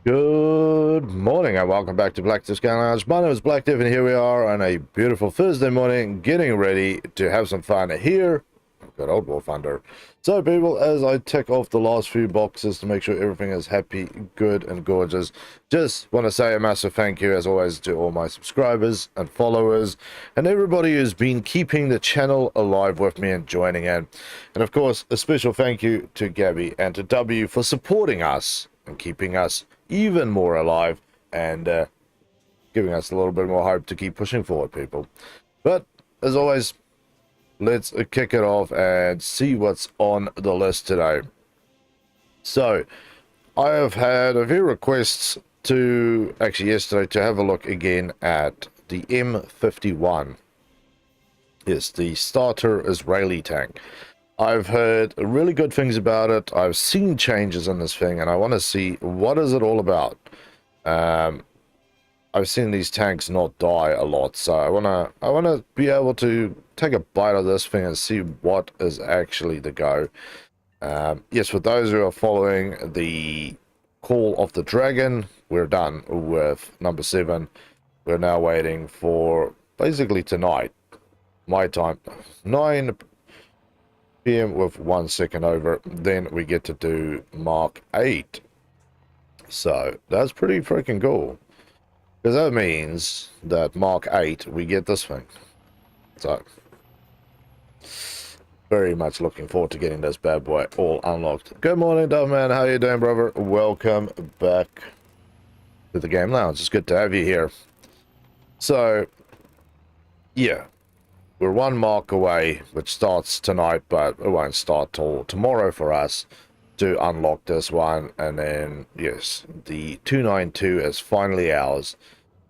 Good morning and welcome back to Black Discount Lounge. My name is Black Div and here we are on a beautiful Thursday morning getting ready to have some fun here. Good old War Thunder. So people, as I tick off the last few boxes to make sure everything is happy, good and gorgeous, just want to say a massive thank you as always to all my subscribers and followers and everybody who's been keeping the channel alive with me and joining in. And of course, a special thank you to Gabby and to W for supporting us and keeping us even more alive and giving us a little bit more hope to keep pushing forward, people. But as always, let's kick it off and see what's on the list today. So I have had a few requests to actually yesterday to have a look again at the M-51. Yes, the starter Israeli tank. I've heard really good things about it. I've seen changes in this thing, and I want to see what is it all about. I've seen these tanks not die a lot, so I wanna be able to take a bite of this thing and see what is actually the go. Yes, for those who are following the Call of the Dragon, we're done with number 7. We're now waiting for basically tonight, my time, 9 PM with 1 second over, then we get to do Mark 8. So that's pretty freaking cool, because that means that Mark 8 we get this thing. So very much looking forward to getting this bad boy all unlocked. Good morning, Dove-Man. How you doing, brother? Welcome back to the game lounge. It's good to have you here. So yeah, we're 1 mark away, which starts tonight, but it won't start till tomorrow for us to unlock this one. And then, yes, the 292 is finally ours.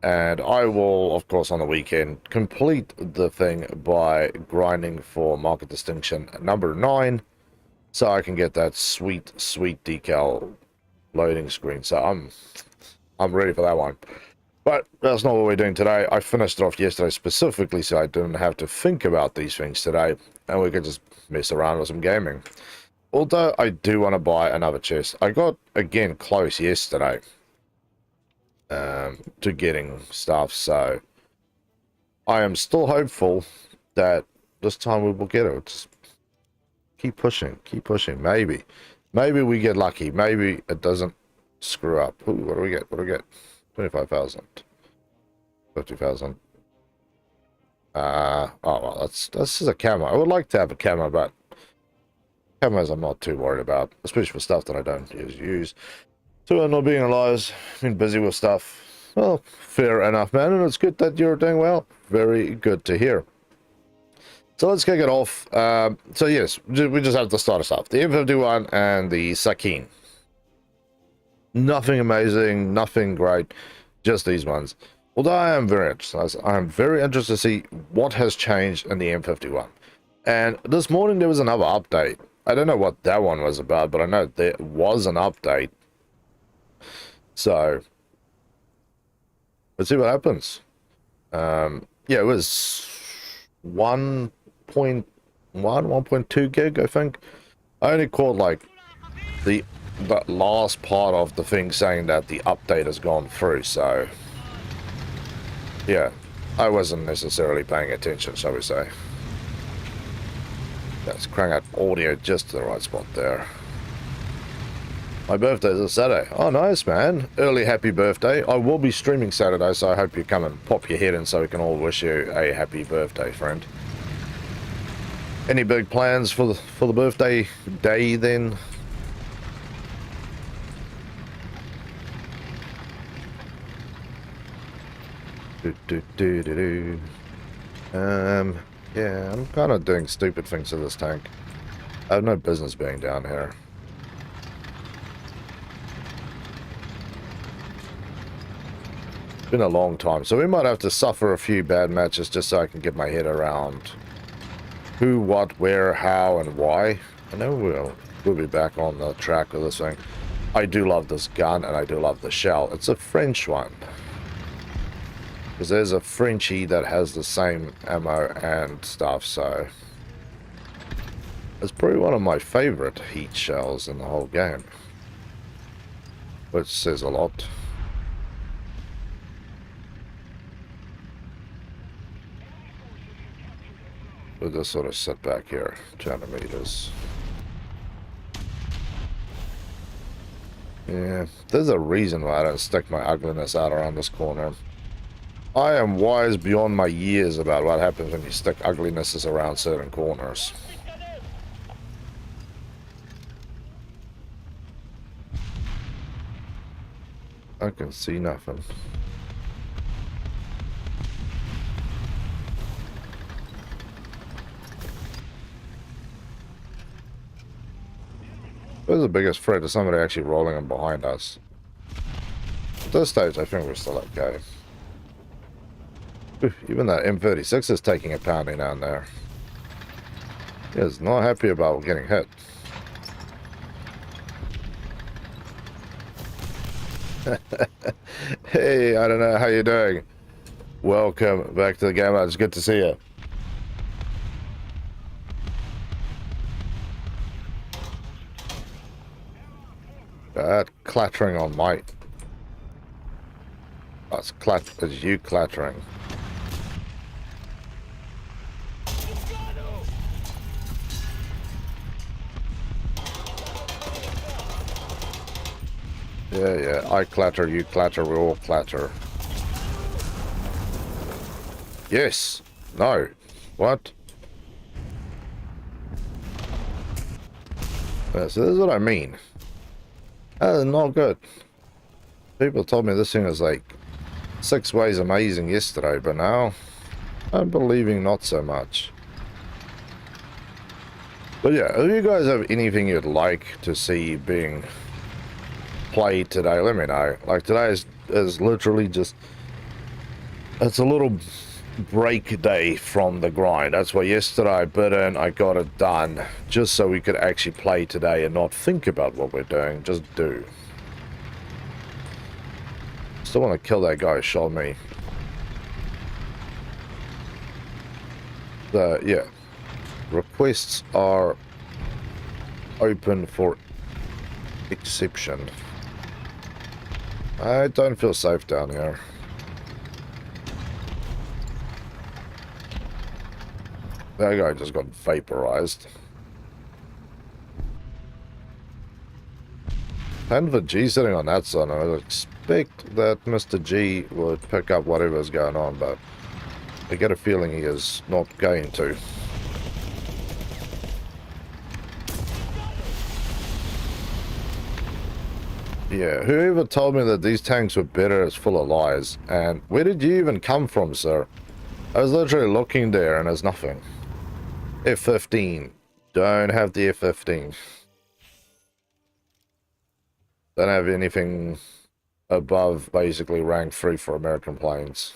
And I will, of course, on the weekend, complete the thing by grinding for market distinction number 9. So I can get that sweet, sweet decal loading screen. So I'm ready for that one. But that's not what we're doing today. I finished it off yesterday specifically so I didn't have to think about these things today, and we could just mess around with some gaming. Although I do want to buy another chest. I got, again, close yesterday to getting stuff, so I am still hopeful that this time we will get it. Just keep pushing, maybe. Maybe we get lucky. Maybe it doesn't screw up. Ooh, what do we get? 25,000. 50,000. Oh well, that's just a camo. I would like to have a camo, but camos I'm not too worried about, especially for stuff that I don't use. So I'm not being alive, been busy with stuff. Well, fair enough, man, and it's good that you're doing well. Very good to hear. So let's kick it off. So yes, we just have to start us off. The M-51 and the Sakin. Nothing amazing, nothing great. Just these ones. Although I am very interested. I am very interested to see what has changed in the M-51. And this morning there was another update. I don't know what that one was about, but I know there was an update. So let's see what happens. Yeah, it was 1.1, 1.2 gig, I think. I only caught like the last part of the thing saying that the update has gone through, so yeah, I wasn't necessarily paying attention, shall we say. Let's crank out audio just to the right spot there. My birthday is Saturday. Oh, nice, man. Early happy birthday. I will be streaming Saturday, so I hope you come and pop your head in so we can all wish you a happy birthday, friend. Any big plans for the birthday day then? Yeah, I'm kind of doing stupid things to this tank. I have no business being down here. It's been a long time, so we might have to suffer a few bad matches just so I can get my head around who, what, where, how, and why. I know we'll be back on the track with this thing. I do love this gun, and I do love the shell. It's a French one. Because there's a Frenchie that has the same ammo and stuff, so it's probably one of my favorite heat shells in the whole game. which says a lot. We'll just sort of sit back here, 200 meters. Yeah, there's a reason why I don't stick my ugliness out around this corner. I am wise beyond my years about what happens when you stick uglinesses around certain corners. I can see nothing. Where's the biggest threat? Is somebody actually rolling in behind us? At this stage, I think we're still okay. Ooh, even that M-36 is taking a pounding down there. He is not happy about getting hit. Hey, I don't know how you're doing. Welcome back to the game. It's good to see you. That clattering on my... Oh, it's you clattering. Yeah, I clatter, you clatter, we all clatter. Yes. No. What? Yeah, so this is what I mean. That is not good. People told me this thing was like 6 ways amazing yesterday, but now I'm believing not so much. But yeah, if you guys have anything you'd like to see being played today, let me know. Like today is literally just, it's a little break day from the grind. That's why yesterday I bid in, I got it done, just so we could actually play today and not think about what we're doing, just do. Still want to kill that guy who shot me. So yeah, requests are open for exception. I don't feel safe down here. That guy just got vaporized. And for G sitting on that side, I would expect that Mr. G would pick up whatever's going on, but I get a feeling he is not going to. Yeah, whoever told me that these tanks were better is full of lies. And where did you even come from, sir? I was literally looking there and there's nothing. F-15. Don't have the F-15. Don't have anything above basically rank 3 for American planes.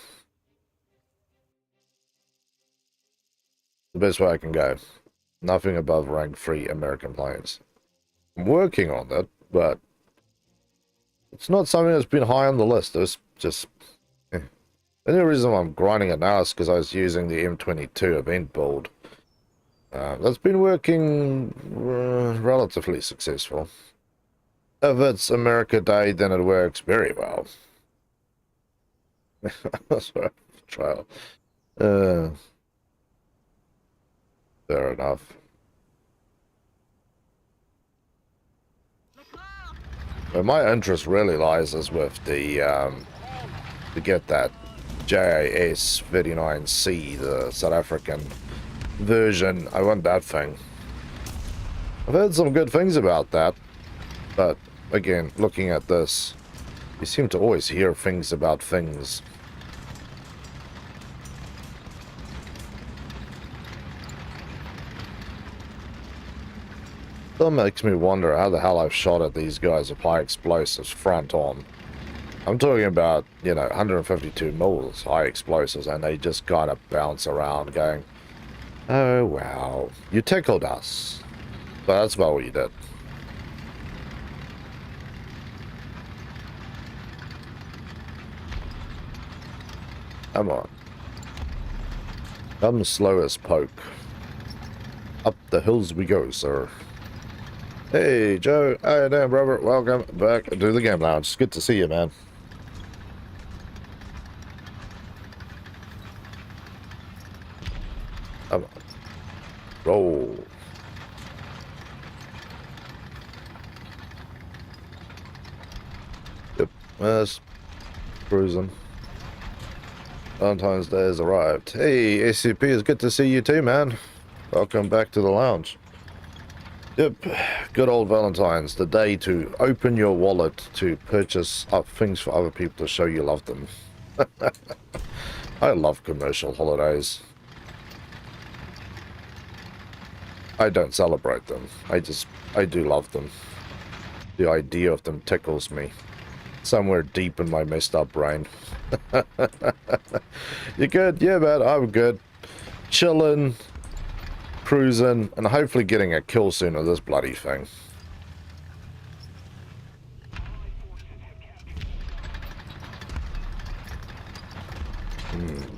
The best way I can go. Nothing above rank 3 American planes. I'm working on that, but it's not something that's been high on the list. It's just... The only reason why I'm grinding it now is because I was using the M-22 event build. That's been working relatively successful. If it's America Day, then it works very well. Sorry, trial. Fair enough. Where my interest really lies is with the, to get that JAS 39C, the South African version. I want that thing. I've heard some good things about that, but again, looking at this, you seem to always hear things about things. That makes me wonder how the hell I've shot at these guys with high explosives front on. I'm talking about, you know, 152 mils high explosives, and they just kind of bounce around going, oh wow, you tickled us. So that's about what you did. Come on. Come slow as poke. Up the hills we go, sir. Hey, Joe. How you doing, brother? Welcome back to the game lounge. It's good to see you, man. Come on. Roll. Yep. Yes. Cruising. Valentine's Day has arrived. Hey, SCP, it's good to see you too, man. Welcome back to the lounge. Yep, good old Valentine's, the day to open your wallet to purchase up things for other people to show you love them. I love commercial holidays. I don't celebrate them. I do love them. The idea of them tickles me. Somewhere deep in my messed up brain. You good? Yeah, man, I'm good. Chilling, cruising, and hopefully getting a kill soon of this bloody thing.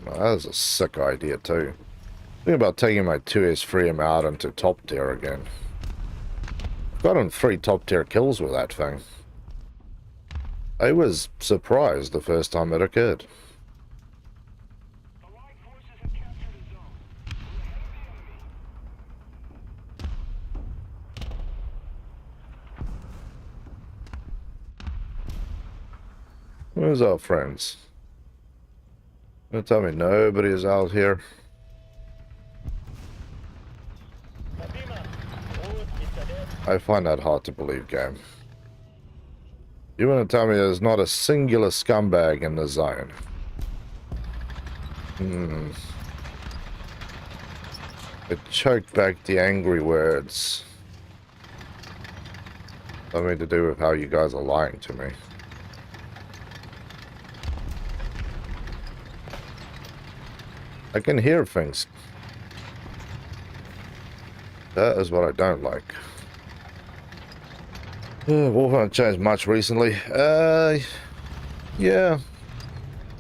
That's a sick idea too. Think about taking my 2S3M out into top tier again. I've gotten 3 top tier kills with that thing. I was surprised the first time it occurred. Where's our friends? Don't tell me nobody's out here. I find that hard to believe, game. You want to tell me there's not a singular scumbag in the zone? I choked back the angry words. Something to do with how you guys are lying to me. I can hear things. That is what I don't like. Wolf haven't changed much recently. Yeah.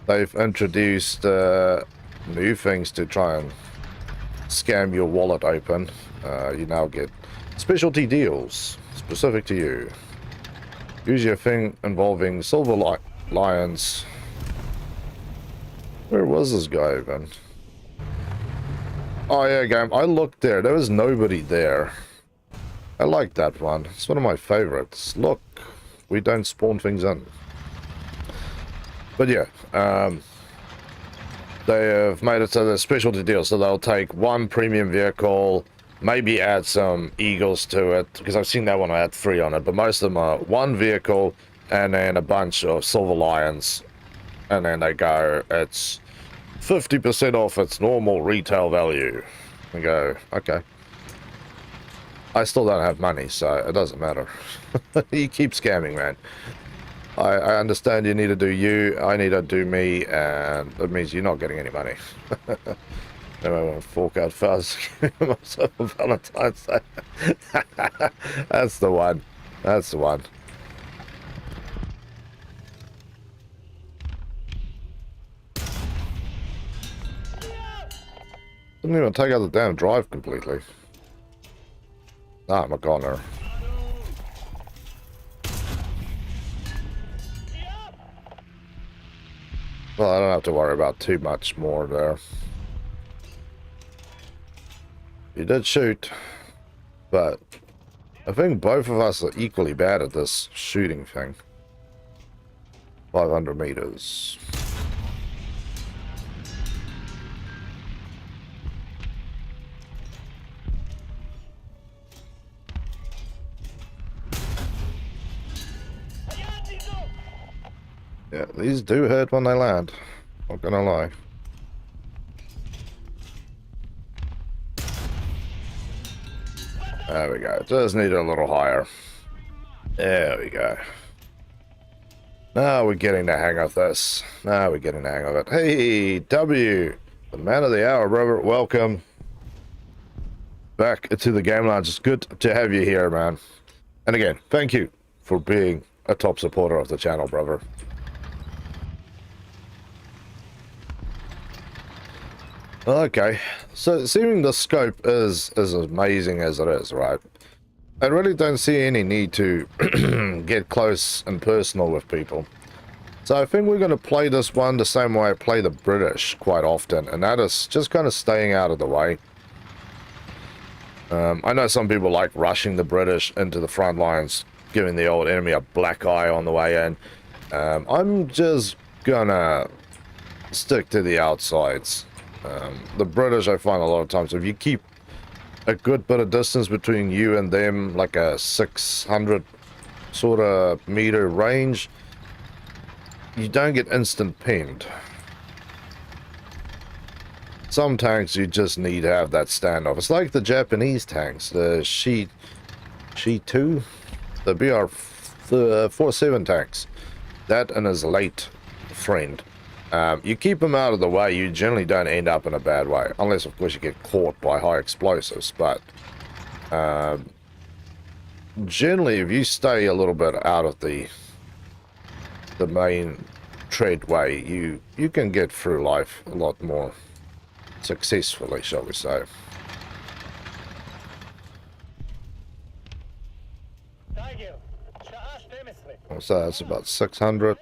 They've introduced new things to try and scam your wallet open. You now get specialty deals specific to you. Use your thing involving silver lions. Where was this guy even? Oh yeah, game. I looked there. There was nobody there. I like that one. It's one of my favorites. Look, we don't spawn things in. But yeah, they have made it so there's specialty deals. So they'll take one premium vehicle, maybe add some eagles to it, because I've seen that one, I had 3 on it. But most of them are one vehicle and then a bunch of silver lions. And then they go, it's 50% off its normal retail value. We go, okay. I still don't have money, so it doesn't matter. You keep scamming, man. I understand you need to do you, I need to do me, and that means you're not getting any money. Then I want to fork out fast myself on Valentine's Day. That's the one. That's the one. Didn't even take out the damn drive completely. Ah, I'm a goner. Well, I don't have to worry about too much more there. You did shoot, but I think both of us are equally bad at this shooting thing. 500 meters. Yeah, these do hurt when they land. Not gonna lie. There we go. Just need it a little higher. There we go. Now we're getting the hang of this. Now we're getting the hang of it. Hey, W, the man of the hour, brother. Welcome back to the game lounge. It's good to have you here, man. And again, thank you for being a top supporter of the channel, brother. Okay, so seeing the scope is as amazing as it is, right? I really don't see any need to get close and personal with people. So I think we're going to play this one the same way I play the British quite often, and that is just kind of staying out of the way. I know some people like rushing the British into the front lines, giving the old enemy a black eye on the way in. I'm just gonna stick to the outsides. The British, I find a lot of times, if you keep a good bit of distance between you and them, like a 600 sort of meter range, you don't get instant pinged. Some tanks you just need to have that standoff. It's like the Japanese tanks, the Shi-2, the BR-47 tanks. That and his late friend. You keep them out of the way, you generally don't end up in a bad way. Unless, of course, you get caught by high explosives. But generally, if you stay a little bit out of the main treadway, you can get through life a lot more successfully, shall we say. So that's about 600.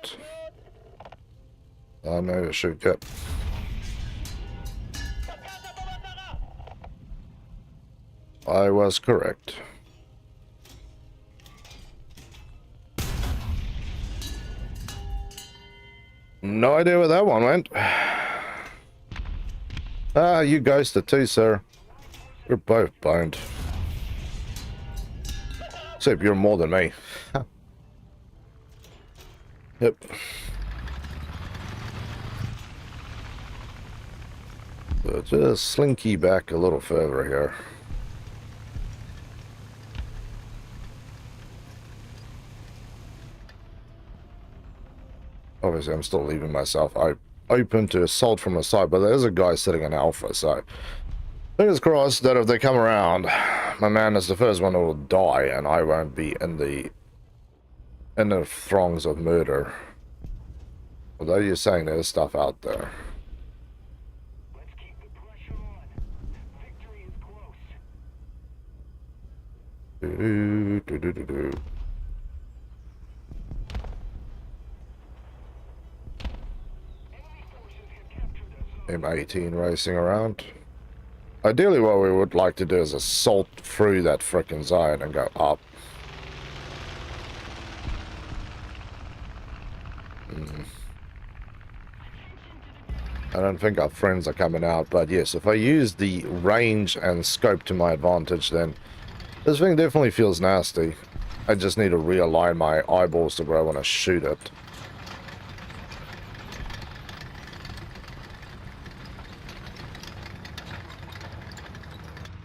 I know you should get. I was correct. No idea where that one went. Ah, you ghosted too, sir. You're both boned. Except you're more than me. Yep. So just slinky back a little further here. Obviously, I'm still leaving myself open to assault from the side, but there's a guy sitting in Alpha, so fingers crossed that if they come around, my man is the first one who will die, and I won't be in the throngs of murder. Although you're saying there's stuff out there. Let's keep the pressure on. Victory is close. M-18 racing around. Ideally, what we would like to do is assault through that frickin' zone and go up. I don't think our friends are coming out, but yes, if I use the range and scope to my advantage, then this thing definitely feels nasty. I just need to realign my eyeballs to where I want to shoot it.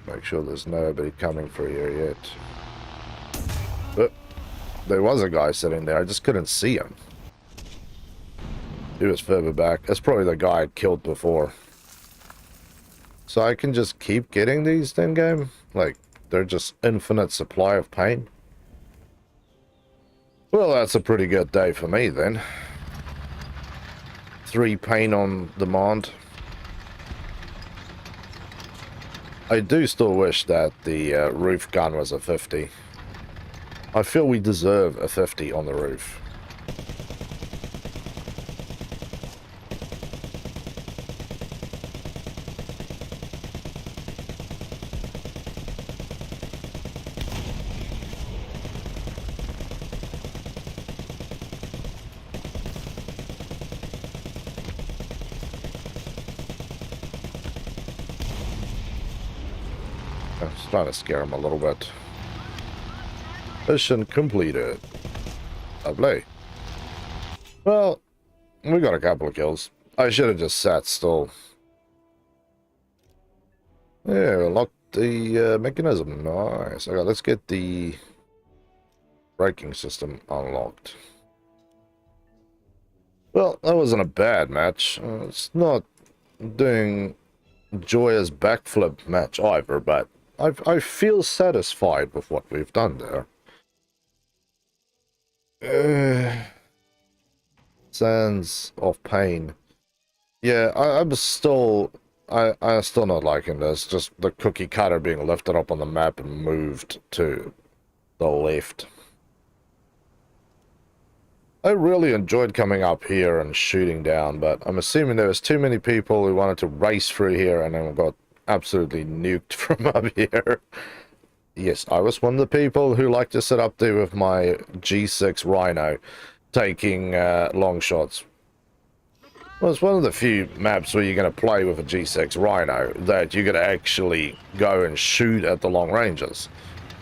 Make sure there's nobody coming through here yet. But there was a guy sitting there, I just couldn't see him. He was further back. That's probably the guy I'd killed before. So I can just keep getting these in game? Like, they're just infinite supply of pain? Well, that's a pretty good day for me then. 3 pain on demand. I do still wish that the roof gun was a 50. I feel we deserve a 50 on the roof. Trying to scare him a little bit. Mission completed. Lovely. Well, we got a couple of kills. I should have just sat still. Yeah, locked the mechanism. Nice. Okay, let's get the braking system unlocked. Well, that wasn't a bad match. It's not doing joyous backflip match either, but I feel satisfied with what we've done there. Sands of pain. Yeah, I'm still not liking this. Just the cookie cutter being lifted up on the map and moved to the left. I really enjoyed coming up here and shooting down, but I'm assuming there was too many people who wanted to race through here and then got absolutely nuked from up here. Yes, I was one of the people who like to sit up there with my G6 Rhino, taking long shots. Well, it's one of the few maps where you're going to play with a G6 Rhino that you're going to actually go and shoot at the long ranges.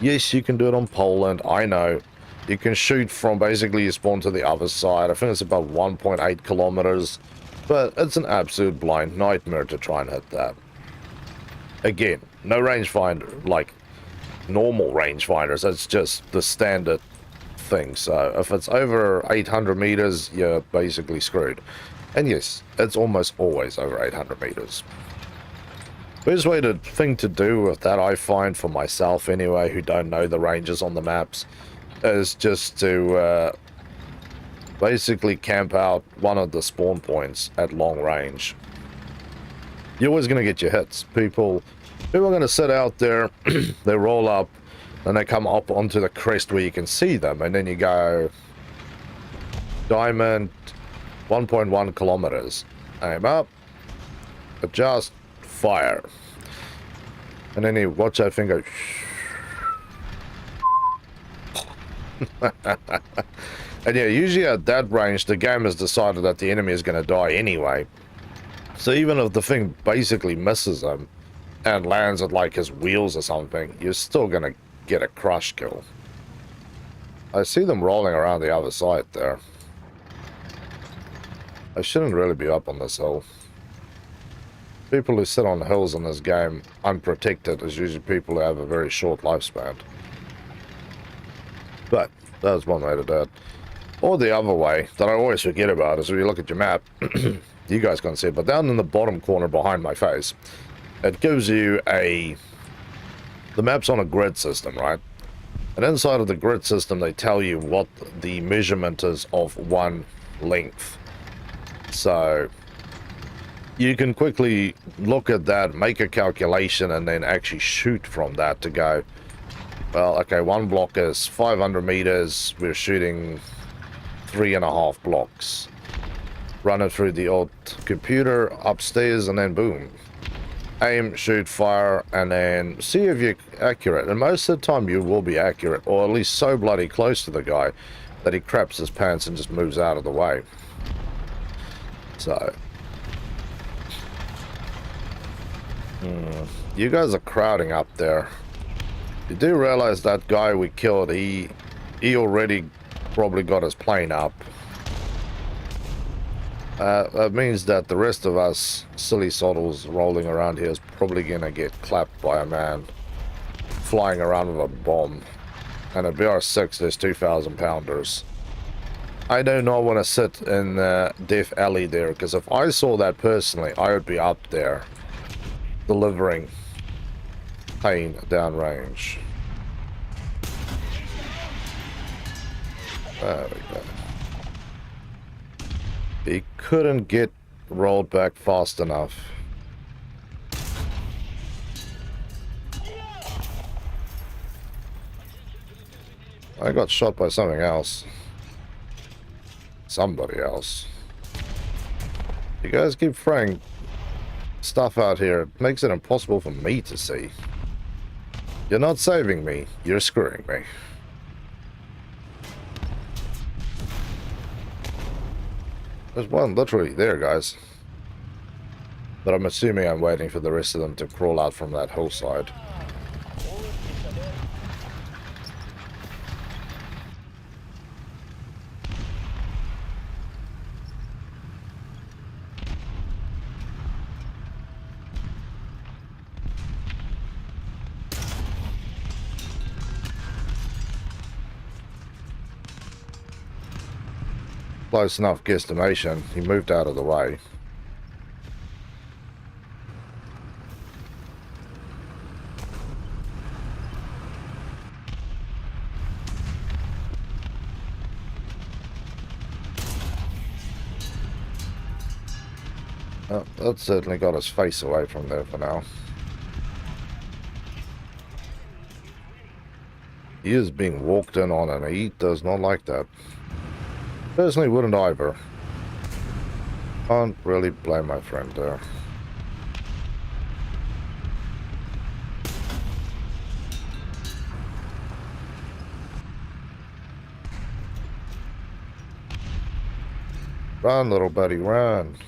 Yes, you can do it on Poland, I know. You can shoot from basically you spawn to the other side. I think it's about 1.8 kilometers, but it's an absolute blind nightmare to try and hit that. Again, no rangefinder, like normal rangefinders, it's just the standard thing. So if it's over 800 meters, you're basically screwed. And yes, it's almost always over 800 meters. Best thing to do with that, I find, for myself anyway, who don't know the ranges on the maps, is just to basically camp out one of the spawn points at long range. You're always going to get your hits. People are going to sit out there, they roll up, and they come up onto the crest where you can see them, and then you go diamond 1.1 kilometers, aim up, adjust, fire, and then you watch that thing go and yeah, usually at that range the game has decided that the enemy is going to die anyway, so even if the thing basically misses him and lands at like his wheels or something, you're still going to get a crush kill. I see them rolling around the other side there. I shouldn't really be up on this hill. People who sit on hills in this game unprotected is usually people who have a very short lifespan. But that's one way to do it. Or the other way that I always forget about is when you look at your map, you guys can't see it, but down in the bottom corner behind my face, it gives you the map's on a grid system, right? And inside of the grid system, they tell you what the measurement is of one length. So you can quickly look at that, make a calculation, and then actually shoot from that to go, well, okay, one block is 500 meters, we're shooting 3.5 blocks. Run it through the old computer upstairs, and then boom. Aim, shoot, fire, and then see if you're accurate. And most of the time you will be accurate, or at least so bloody close to the guy that he craps his pants and just moves out of the way. So you guys are crowding up there. You do realize that guy we killed, he already probably got his plane up. That means that the rest of us silly soddles rolling around here is probably gonna get clapped by a man flying around with a bomb. And at BR6 there's 2,000 pounders. I do not want to sit in Death Alley there, because if I saw that personally, I would be up there delivering pain downrange. There we go. He couldn't get rolled back fast enough. I got shot by something else. Somebody else. You guys keep throwing stuff out here. It makes it impossible for me to see. You're not saving me. You're screwing me. There's one literally there, guys. But I'm assuming I'm waiting for the rest of them to crawl out from that hillside. Close enough guesstimation. He moved out of the way. Oh, that certainly got his face away from there for now. He is being walked in on and he does not like that. Personally wouldn't either. Can't really blame my friend there. Run, little buddy, run.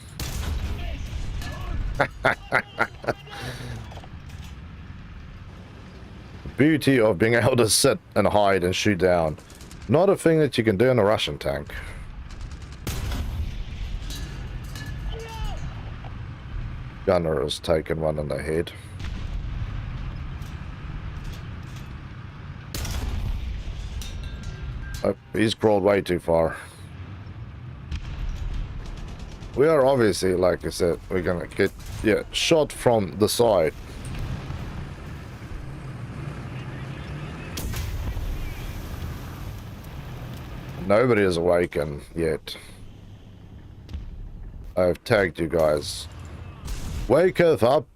Beauty of being able to sit and hide and shoot down. Not a thing that you can do in a Russian tank. Gunner has taken one in the head. Oh, he's crawled way too far. We are obviously, like I said, we're gonna get, yeah, shot from the side. Nobody is awakened yet. I've tagged you guys. Waketh up,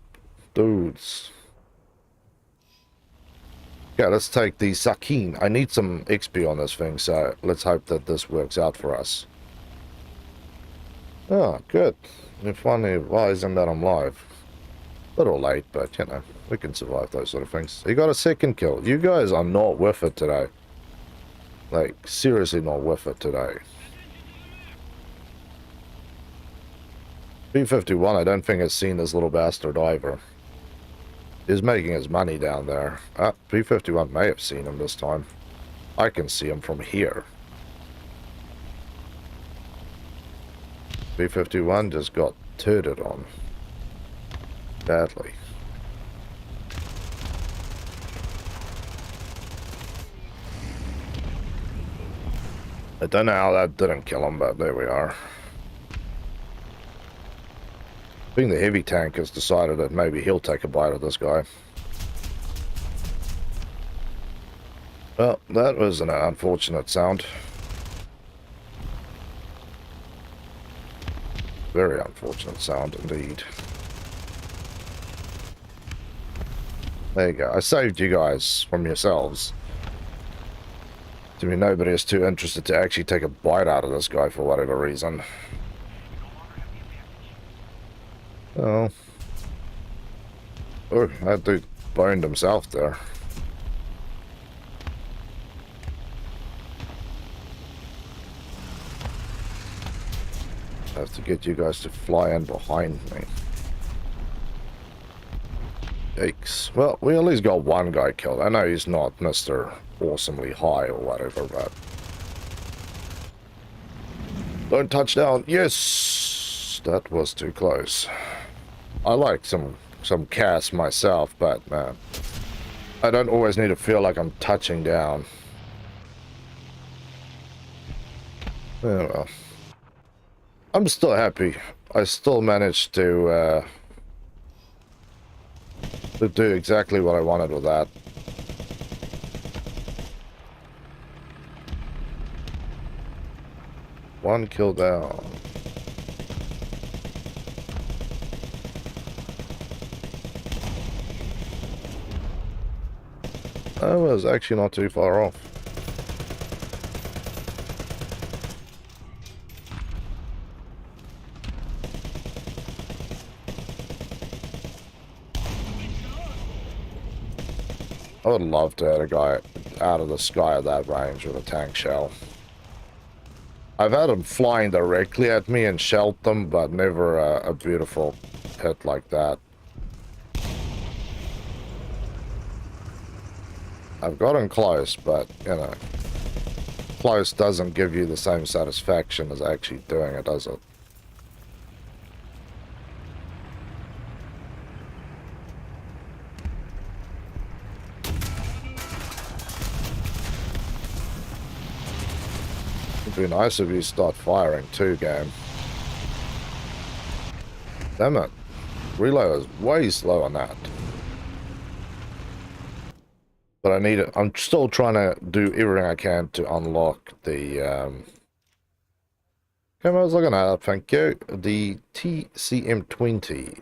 dudes. Okay, let's take the Sakin. I need some XP on this thing, so let's hope that this works out for us. Oh, good. You're finally advising that I'm live. A little late, but, you know, we can survive those sort of things. He got a second kill. You guys are not with it today. Like, seriously not with it today. M-51, I don't think has seen this little bastard either. He's making his money down there. M-51 may have seen him this time. I can see him from here. M-51 just got turded on. Badly. I don't know how that didn't kill him, but there we are. I think the heavy tank has decided that maybe he'll take a bite of this guy. Well, that was an unfortunate sound. Very unfortunate sound indeed. There you go. I saved you guys from yourselves. To me, nobody is too interested to actually take a bite out of this guy for whatever reason. Oh. Oh, that dude boned himself there. I have to get you guys to fly in behind me. Yikes. Well, we at least got one guy killed. I know he's not Mr. Awesomely high or whatever, but... Don't touch down. Yes! That was too close. I like some cast myself, but man, I don't always need to feel like I'm touching down. Oh well. I'm still happy. I still managed to do exactly what I wanted with that. One kill down. I was actually not too far off. I would love to have a guy out of the sky at that range with a tank shell. I've had them flying directly at me and shelled them, but never a beautiful hit like that. I've gotten close, but, you know, close doesn't give you the same satisfaction as actually doing it, does it? It'd be nice if you start firing too, game. Damn it. Reload is way slow on that. But I need it. I'm still trying to do everything I can to unlock the okay, I was looking at it, thank you. The TCM20.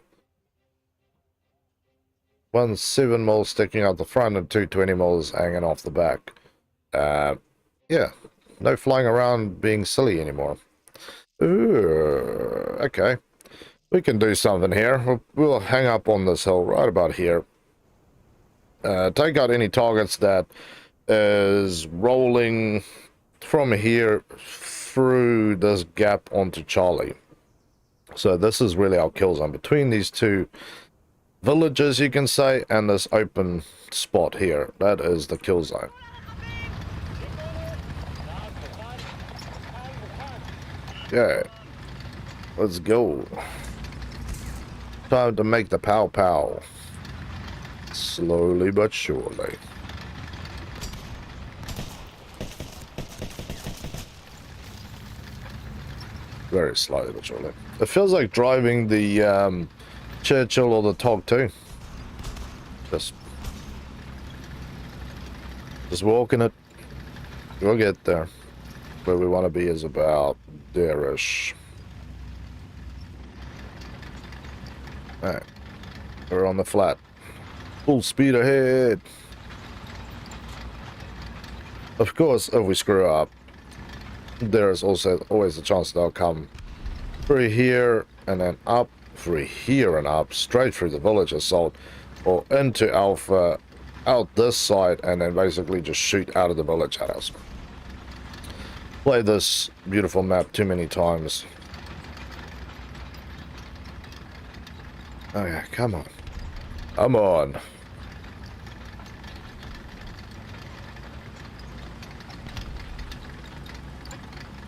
1 7mm sticking out the front and 2 20mm hanging off the back. Yeah, no flying around being silly anymore. Ooh, okay. We can do something here. We'll hang up on this hill right about here. Take out any targets that is rolling from here through this gap onto Charlie. So this is really our kill zone between these two villages, you can say, and this open spot here. That is the kill zone. Okay, let's go. Time to make the pow pow. Slowly but surely. Very slowly but surely. It feels like driving the Churchill or the Tog too. Just walking it. We'll get there. Where we want to be is about there-ish. Alright. We're on the flat. Full speed ahead. Of course, if we screw up, there's also always a chance they'll come through here and then up, through here and up, straight through the village assault, or into Alpha, out this side, and then basically just shoot out of the village at us. Played this beautiful map too many times. Oh yeah, come on. Come on.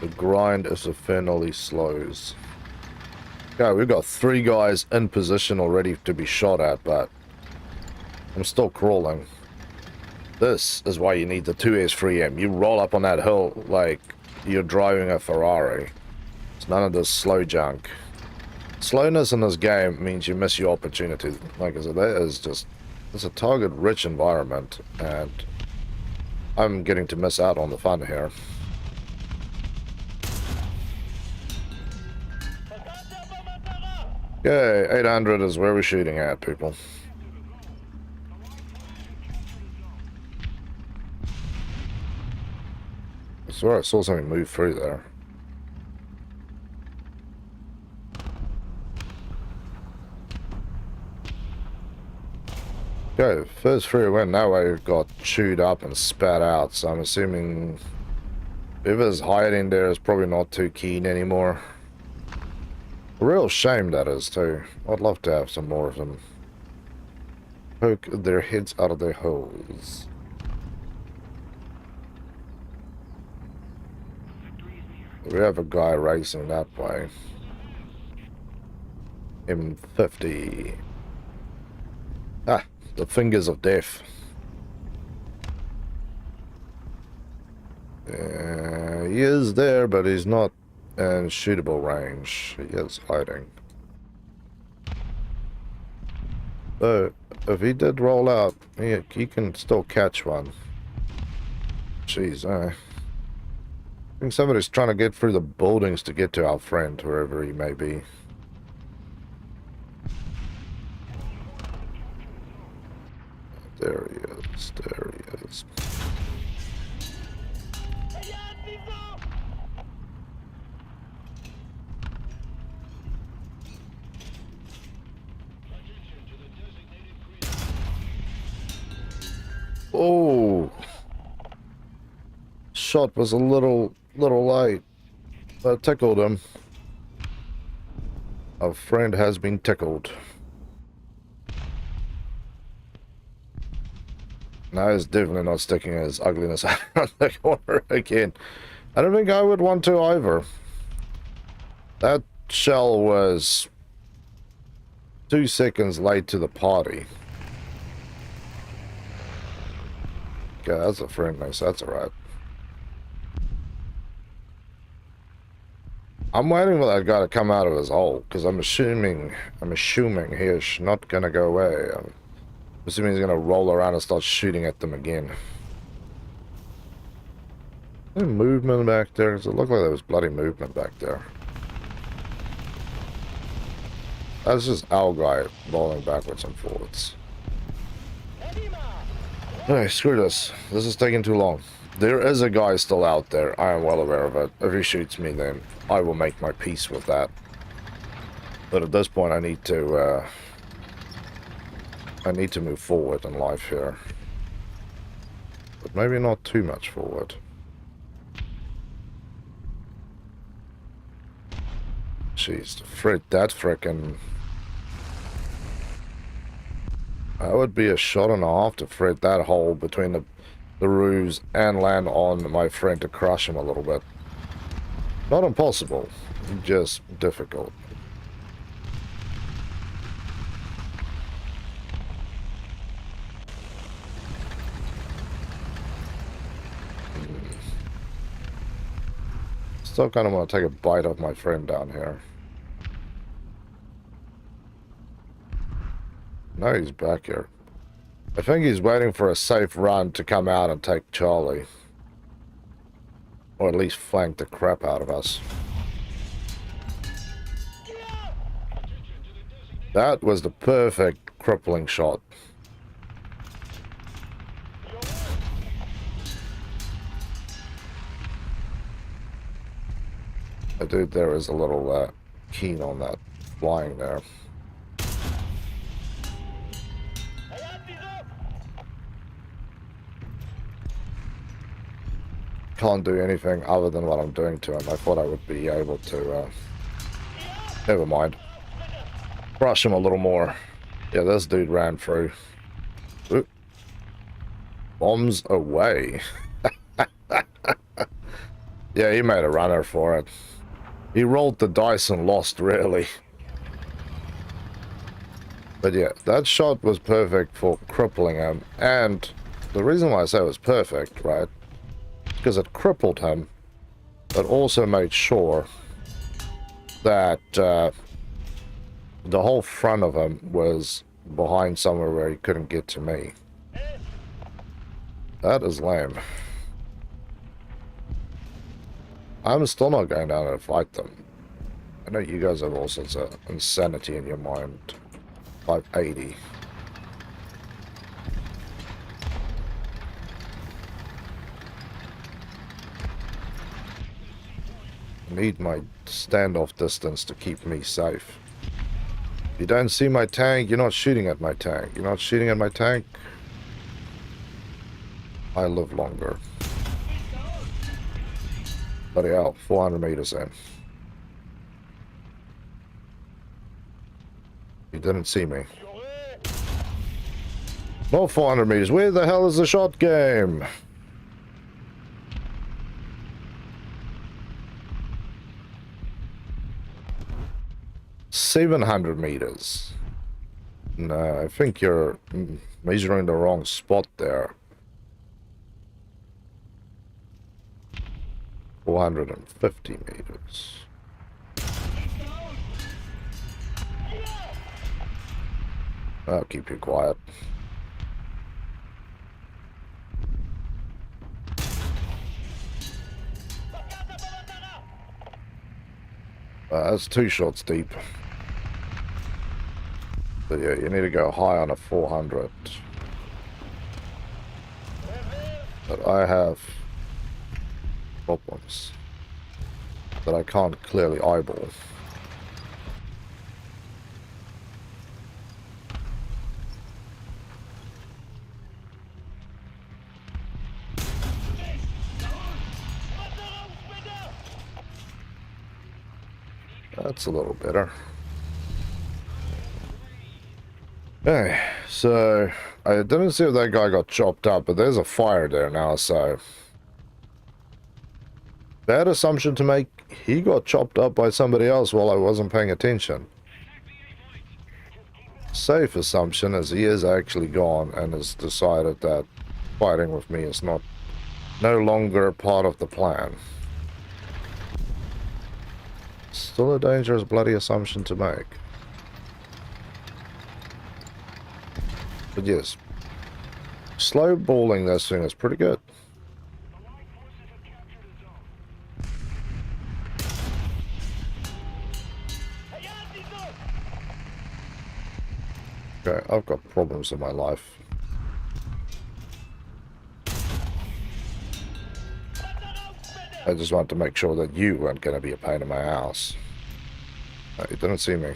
The grind is infernally slows. Okay, we've got 3 guys in position already to be shot at, but I'm still crawling. This is why you need the 2S3M. You roll up on that hill like you're driving a Ferrari. It's none of this slow junk. Slowness in this game means you miss your opportunity. Like I said, that is just... it's a target-rich environment, and I'm getting to miss out on the fun here. Okay, 800 is where we're shooting at, people. I swear I saw something move through there. Okay, first free win. Now I got chewed up and spat out, so I'm assuming whoever's hiding there is probably not too keen anymore. A real shame that is too. I'd love to have some more of them. Poke their heads out of their holes. We have a guy racing that way. M-50. Ah, the fingers of death. He is there, but he's not in shootable range. He is hiding. So, if he did roll out, he can still catch one. Jeez, I think somebody's trying to get through the buildings to get to our friend, wherever he may be. There he is, there he is. Oh, shot was a little light, but tickled him. Our friend has been tickled. Now he's definitely not sticking his ugliness out of the corner again. I don't think I would want to either. That shell was 2 seconds late to the party. Okay, that's a friendly, so that's alright. I'm waiting for that guy to come out of his hole, because I'm assuming he's not gonna go away. I'm assuming he's gonna roll around and start shooting at them again. Any movement back there? Does it look like there was bloody movement back there? That's just our guy rolling backwards and forwards. Alright, screw this. This is taking too long. There is a guy still out there. I am well aware of it. If he shoots me, then I will make my peace with that. But at this point, I need to move forward in life here. But maybe not too much forward. Jeez, Fred, that frickin'... That would be a shot and a half to Fred that hole between the roofs and land on my friend to crush him a little bit. Not impossible, just difficult. Still kind of want to take a bite of my friend down here. No, he's back here. I think he's waiting for a safe run to come out and take Charlie. Or at least flank the crap out of us. That was the perfect crippling shot. The dude there is a little keen on that flying there. Can't do anything other than what I'm doing to him. I thought I would be able to, never mind. Crush him a little more. Yeah, this dude ran through. Oop. Bombs away. Yeah, he made a runner for it. He rolled the dice and lost, really. But yeah, that shot was perfect for crippling him. And the reason why I say it was perfect, right? Because it crippled him, but also made sure that the whole front of him was behind somewhere where he couldn't get to me. That is lame. I'm still not going down there to fight them. I know you guys have all sorts of insanity in your mind. 580. Need my standoff distance to keep me safe. If you don't see my tank, you're not shooting at my tank. You're not shooting at my tank, I live longer. Bloody hell, 400 meters in. He didn't see me. Not 400 meters. Where the hell is the shot game? $700 meters. No, I think you're measuring the wrong spot there. 450 meters. I'll keep you quiet. That's 2 shots deep. So yeah, you need to go high on a 400. But I have problems that I can't clearly eyeball. That's a little better. Okay, so I didn't see if that guy got chopped up, but there's a fire there now, so bad assumption to make. He got chopped up by somebody else while I wasn't paying attention. Safe assumption is he is actually gone and has decided that fighting with me is no longer part of the plan. Still a dangerous bloody assumption to make. But yes, slow balling this thing is pretty good. Okay, I've got problems in my life. I just wanted to make sure that you weren't going to be a pain in my ass. No, you didn't see me.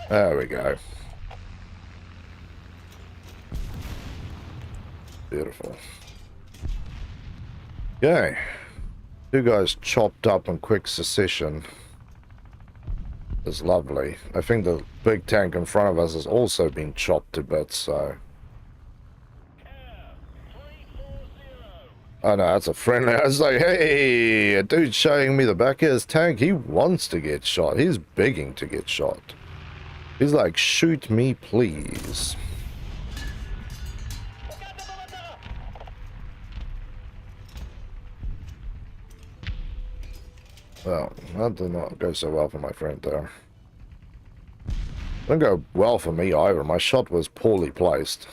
There we go. Beautiful. Okay. Two guys chopped up in quick succession. Is lovely. I think the big tank in front of us has also been chopped to bits, so... Oh no, that's a friendly. I was like, hey, a dude showing me the back of his tank. He wants to get shot. He's begging to get shot. He's like, shoot me, please. Well, that did not go so well for my friend there. Didn't go well for me either. My shot was poorly placed.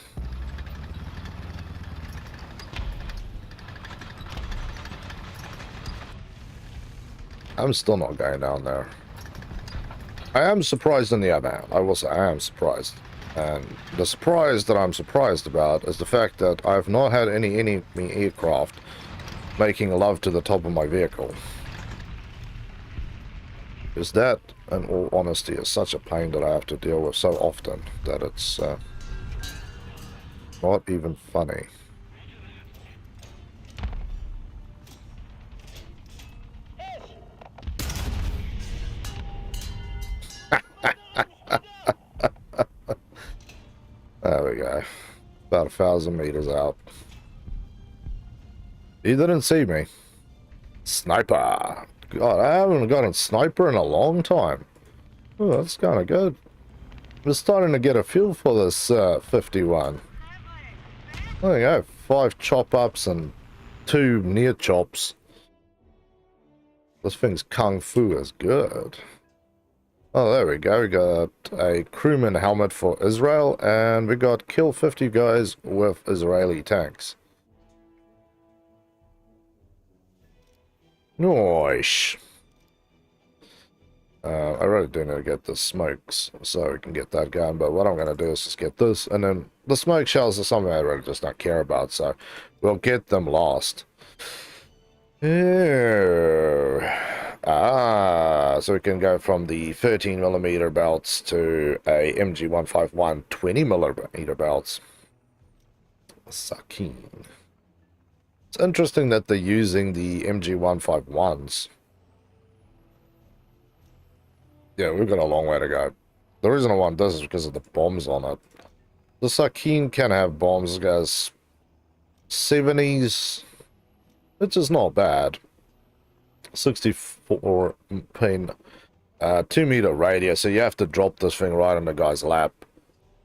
I'm still not going down there. I am surprised on the other hand. I will say I am surprised. And the surprise that I'm surprised about is the fact that I've not had any enemy aircraft making love to the top of my vehicle. Is that, in all honesty, is such a pain that I have to deal with so often that it's not even funny. There we go. About 1,000 meters out. He didn't see me. Sniper. God, I haven't got a sniper in a long time. Oh, that's kind of good. We're starting to get a feel for this 51. There you go. 5 chop-ups and 2 near chops. This thing's kung fu is good. Oh, there we go. We got a crewman helmet for Israel, and we got kill 50 guys with Israeli tanks. Nice. I really do need to get the smokes so we can get that going, but what I'm going to do is just get this, and then the smoke shells are something I really just don't care about, so we'll get them last. So we can go from the 13mm belts to a MG151 20mm belts. Sakin. It's interesting that they're using the MG151s. Yeah, we've got a long way to go. The reason I want this is because of the bombs on it. The Sakin can have bombs, guys. 70s, which is not bad. 64 pin, 2-meter radius, so you have to drop this thing right on the guy's lap.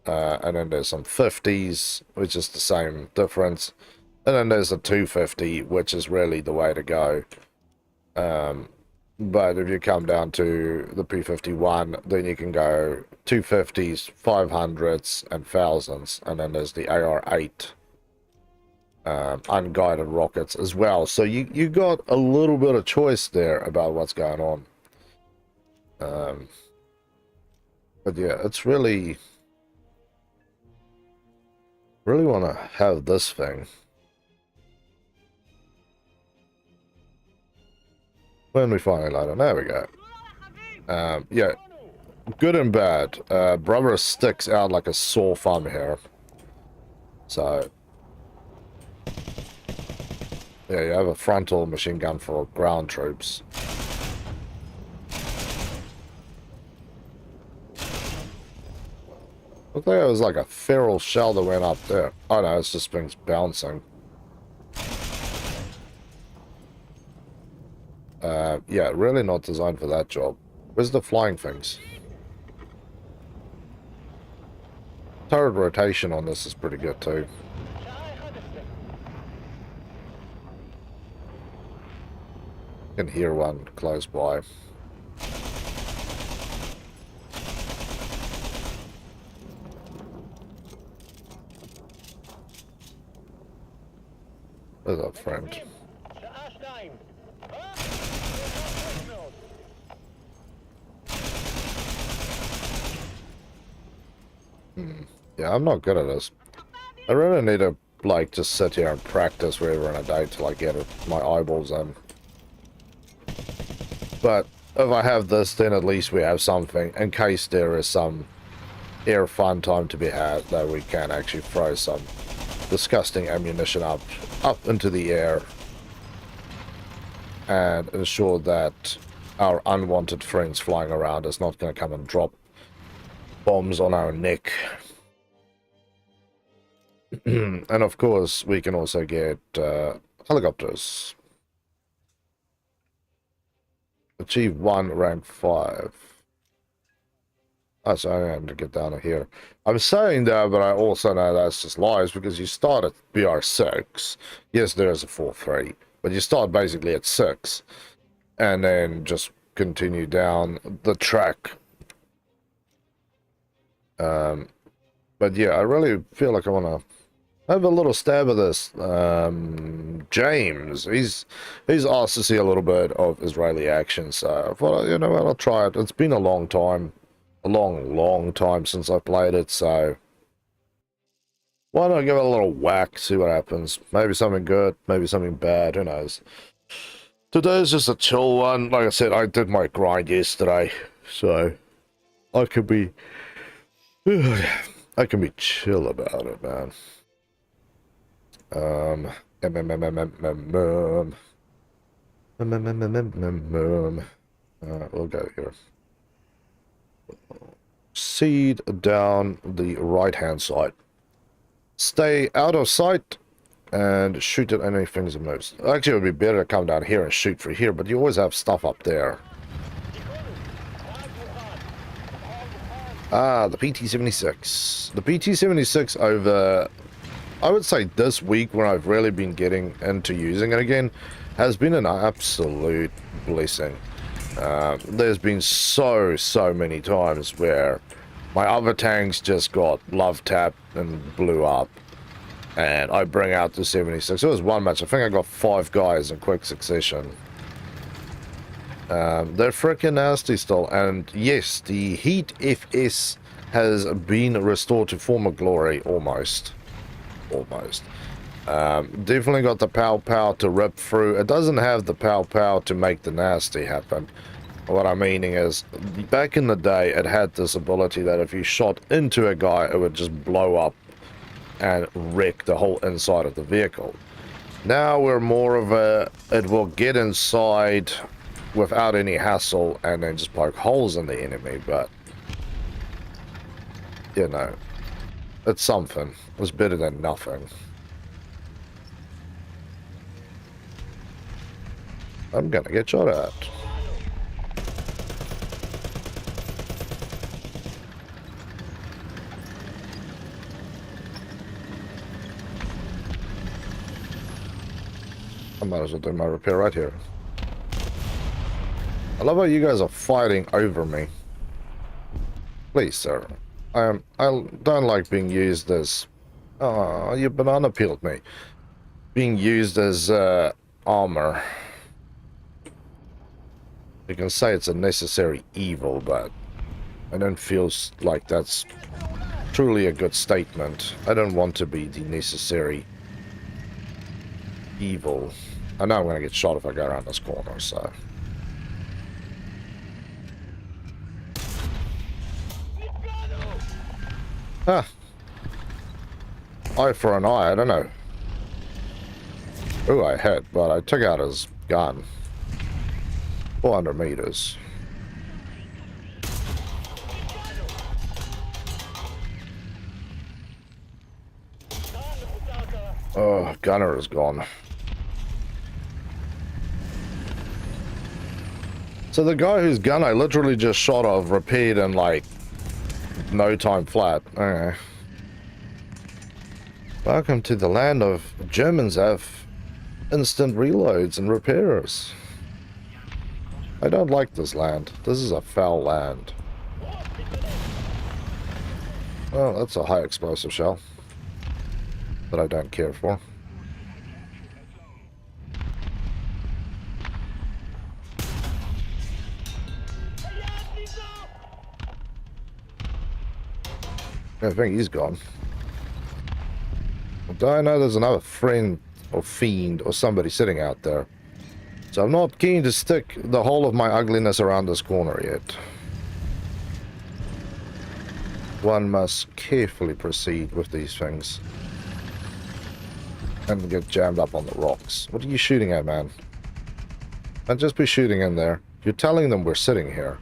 And then there's some 50s, which is the same difference. And then there's a 250, which is really the way to go. But if you come down to the P-51, then you can go 250s, 500s, and 1000s. And then there's the AR-8 unguided rockets as well. So you got a little bit of choice there about what's going on. But yeah, it's really want to have this thing. When we finally load it, there we go. Yeah, good and bad. Brother sticks out like a sore thumb here. So, yeah, you have a frontal machine gun for ground troops. Looked like it was like a feral shell that went up there. Oh no, it's just things bouncing. Yeah, really not designed for that job. Where's the flying things? Turret rotation on this is pretty good too. Can hear one close by. There's our friend. Yeah, I'm not good at this. I really need to like just sit here and practice forever and a day till I get it, my eyeballs in. But if I have this, then at least we have something in case there is some air fun time to be had, that we can actually throw some disgusting ammunition up into the air and ensure that our unwanted friends flying around is not going to come and drop bombs on our neck. And of course we can also get helicopters. Achieve 1 rank 5. Oh, so I have to get down to here. I'm saying that, but I also know that's just lies, because you start at BR6. Yes, there is a 4-3, but you start basically at 6 and then just continue down the track. But yeah, I really feel like I want to have a little stab at this. James, he's asked to see a little bit of Israeli action, so I thought, you know what, I'll try it. It's been a long time, a long time since I played it, so why not give it a little whack, see what happens. Maybe something good, maybe something bad, who knows. Today's just a chill one. Like I said, I did my grind yesterday, so I could be chill about it, man. We'll go here. Proceed down the right hand side. Stay out of sight and shoot at anything that moves. Actually, it would be better to come down here and shoot for here, but you always have stuff up there. Ah, the PT-76. The PT-76 over, I would say this week, when I've really been getting into using it again, has been an absolute blessing. There's been so many times where my other tanks just got love tapped and blew up, and I bring out the 76. It was one match. I think I got 5 guys in quick succession. They're freaking nasty still, and yes, the Heat FS has been restored to former glory, almost. Definitely got the pow to rip through. It doesn't have the pow to make the nasty happen. What I'm meaning is, back in the day, it had this ability that if you shot into a guy, it would just blow up and wreck the whole inside of the vehicle. Now we're more of a, it will get inside without any hassle and then just poke holes in the enemy, but you know, it's something. It's better than nothing. I'm gonna get shot at. I might as well do my repair right here. I love how you guys are fighting over me. Please, sir. I don't like being used as... Oh, you banana peeled me. Being used as armor. You can say it's a necessary evil, but I don't feel like that's truly a good statement. I don't want to be the necessary evil. I know I'm going to get shot if I go around this corner, so... Ah. Eye for an eye, I don't know. Ooh, I hit, but I took out his gun. 400 meters. Oh, gunner is gone. So the guy whose gun I literally just shot off repaired in like no time flat. Okay. Welcome to the land of Germans have instant reloads and repairs. I don't like this land. This is a foul land. Oh, that's a high explosive shell that I don't care for. I think he's gone. I know there's another friend or fiend or somebody sitting out there. So I'm not keen to stick the whole of my ugliness around this corner yet. One must carefully proceed with these things. And get jammed up on the rocks. What are you shooting at, man? I'd just be shooting in there. You're telling them we're sitting here.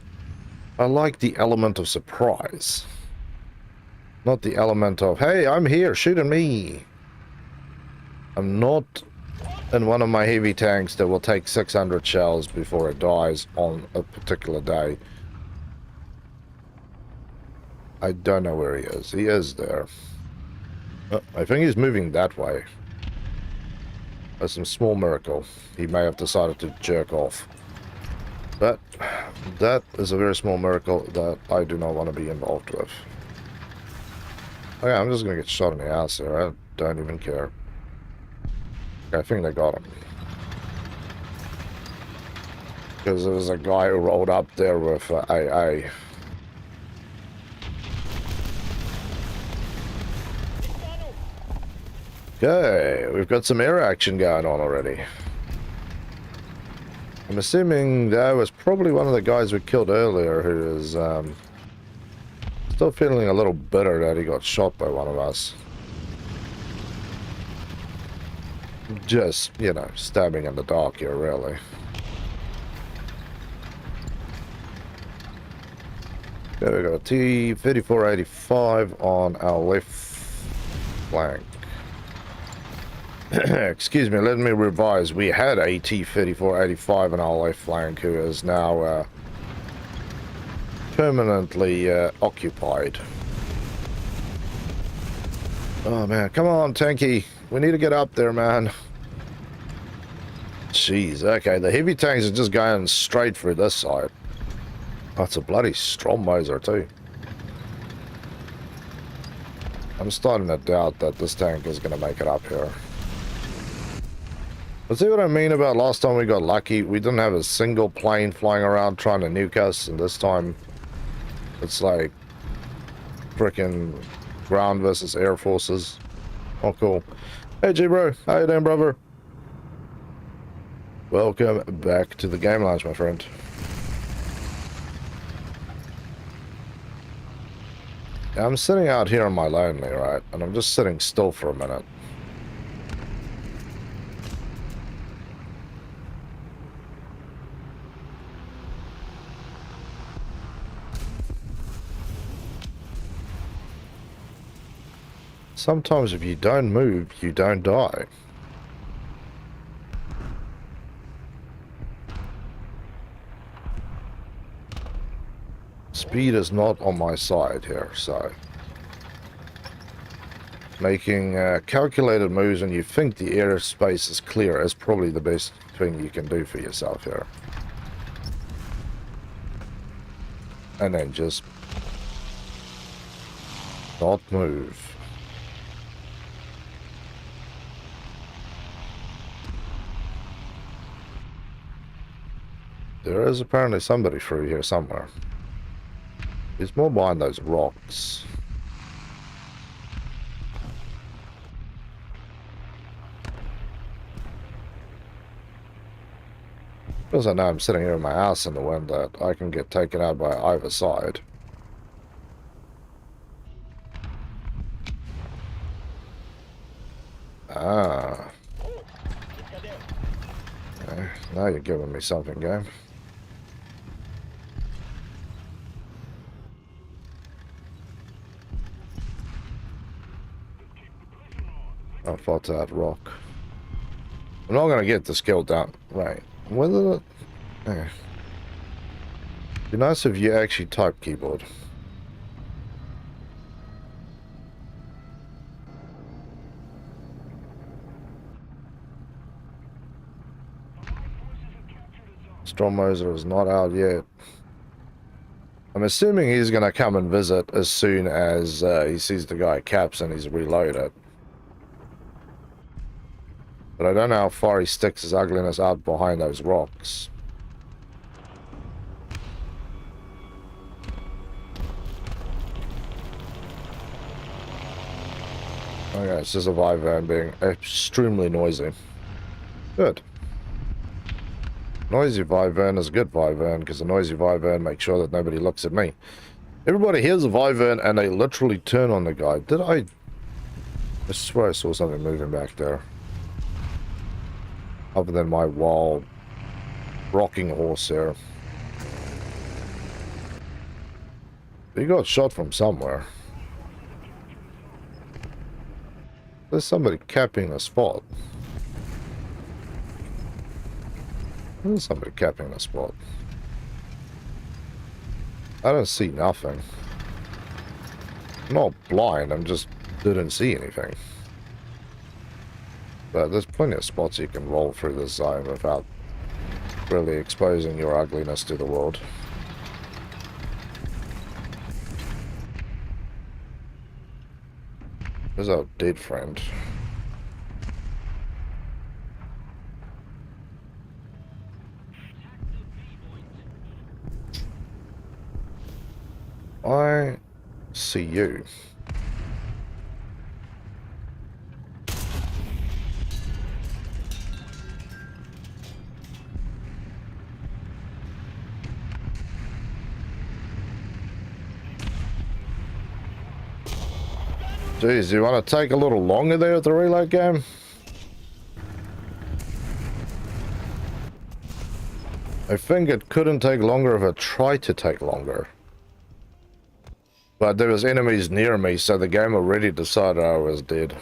I like the element of surprise. Not the element of, hey, I'm here, shoot at me. I'm not in one of my heavy tanks that will take 600 shells before it dies on a particular day. I don't know where he is. He is there. I think he's moving that way. There's some small miracle. He may have decided to jerk off. But that is a very small miracle that I do not want to be involved with. Okay, I'm just going to get shot in the ass here. I don't even care. Okay, I think they got him. Because there was a guy who rolled up there with AA. Okay, we've got some air action going on already. I'm assuming that was probably one of the guys we killed earlier who is still feeling a little bitter that he got shot by one of us. Just, you know, stabbing in the dark here, really. Okay, we got a T-3485 on our left flank. Excuse me, let me revise. We had a T-3485 on our left flank who is now permanently occupied. Oh man, come on, Tanky. We need to get up there, man. Jeez, okay, the heavy tanks are just going straight through this side. Oh, it's a bloody Stromweiser too. I'm starting to doubt that this tank is going to make it up here. But see what I mean about last time we got lucky? We didn't have a single plane flying around trying to nuke us, and this time it's like frickin' ground versus air forces. Oh, cool. Hey, G-Bro. How you doing, brother? Welcome back to the game lounge, my friend. I'm sitting out here on my lonely, right? And I'm just sitting still for a minute. Sometimes if you don't move, you don't die. Speed is not on my side here, so making calculated moves when you think the airspace is clear is probably the best thing you can do for yourself here. And then just not move. There is apparently somebody through here somewhere. He's more behind those rocks. Because I know I'm sitting here with my ass in the wind that I can get taken out by either side. Ah. Okay, now you're giving me something, game. I fought that rock. I'm not gonna get the skill down. Right. Whether it... Be nice if you actually type keyboard. Stromweiser is not out yet. I'm assuming he's gonna come and visit as soon as he sees the guy caps and he's reloaded. But I don't know how far he sticks his ugliness out behind those rocks. Okay, it's just a Vyvern being extremely noisy. Good. Noisy Vyvern is a good Vyvern, because a noisy Vyvern makes sure that nobody looks at me. Everybody hears a Vyvern and they literally turn on the guy. I swear I saw something moving back there. Other than my wild rocking horse there. He got shot from somewhere. There's somebody capping a spot. There's somebody capping a spot. I don't see nothing. I'm not blind, I'm just didn't see anything. But there's plenty of spots you can roll through this zone without really exposing your ugliness to the world. There's our dead friend. I see you. Jeez, you want to take a little longer there at the reload game? I think it couldn't take longer if it tried to take longer. But there was enemies near me, so the game already decided I was dead.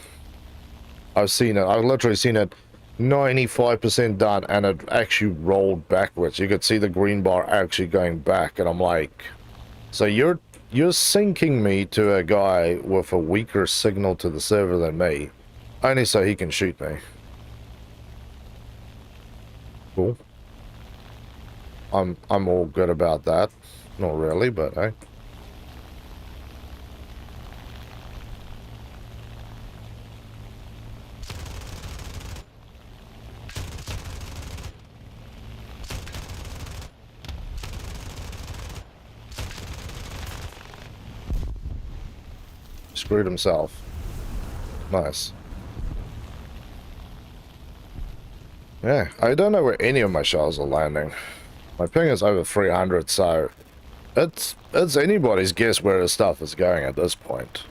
I've seen it. I've literally seen it 95% done, and it actually rolled backwards. You could see the green bar actually going back, and I'm like, so you're syncing me to a guy with a weaker signal to the server than me, only so he can shoot me. Cool. I'm all good about that. Not really, but hey. Screwed himself. Nice. Yeah, I don't know where any of my shells are landing. My ping is over 300, so it's anybody's guess where the stuff is going at this point.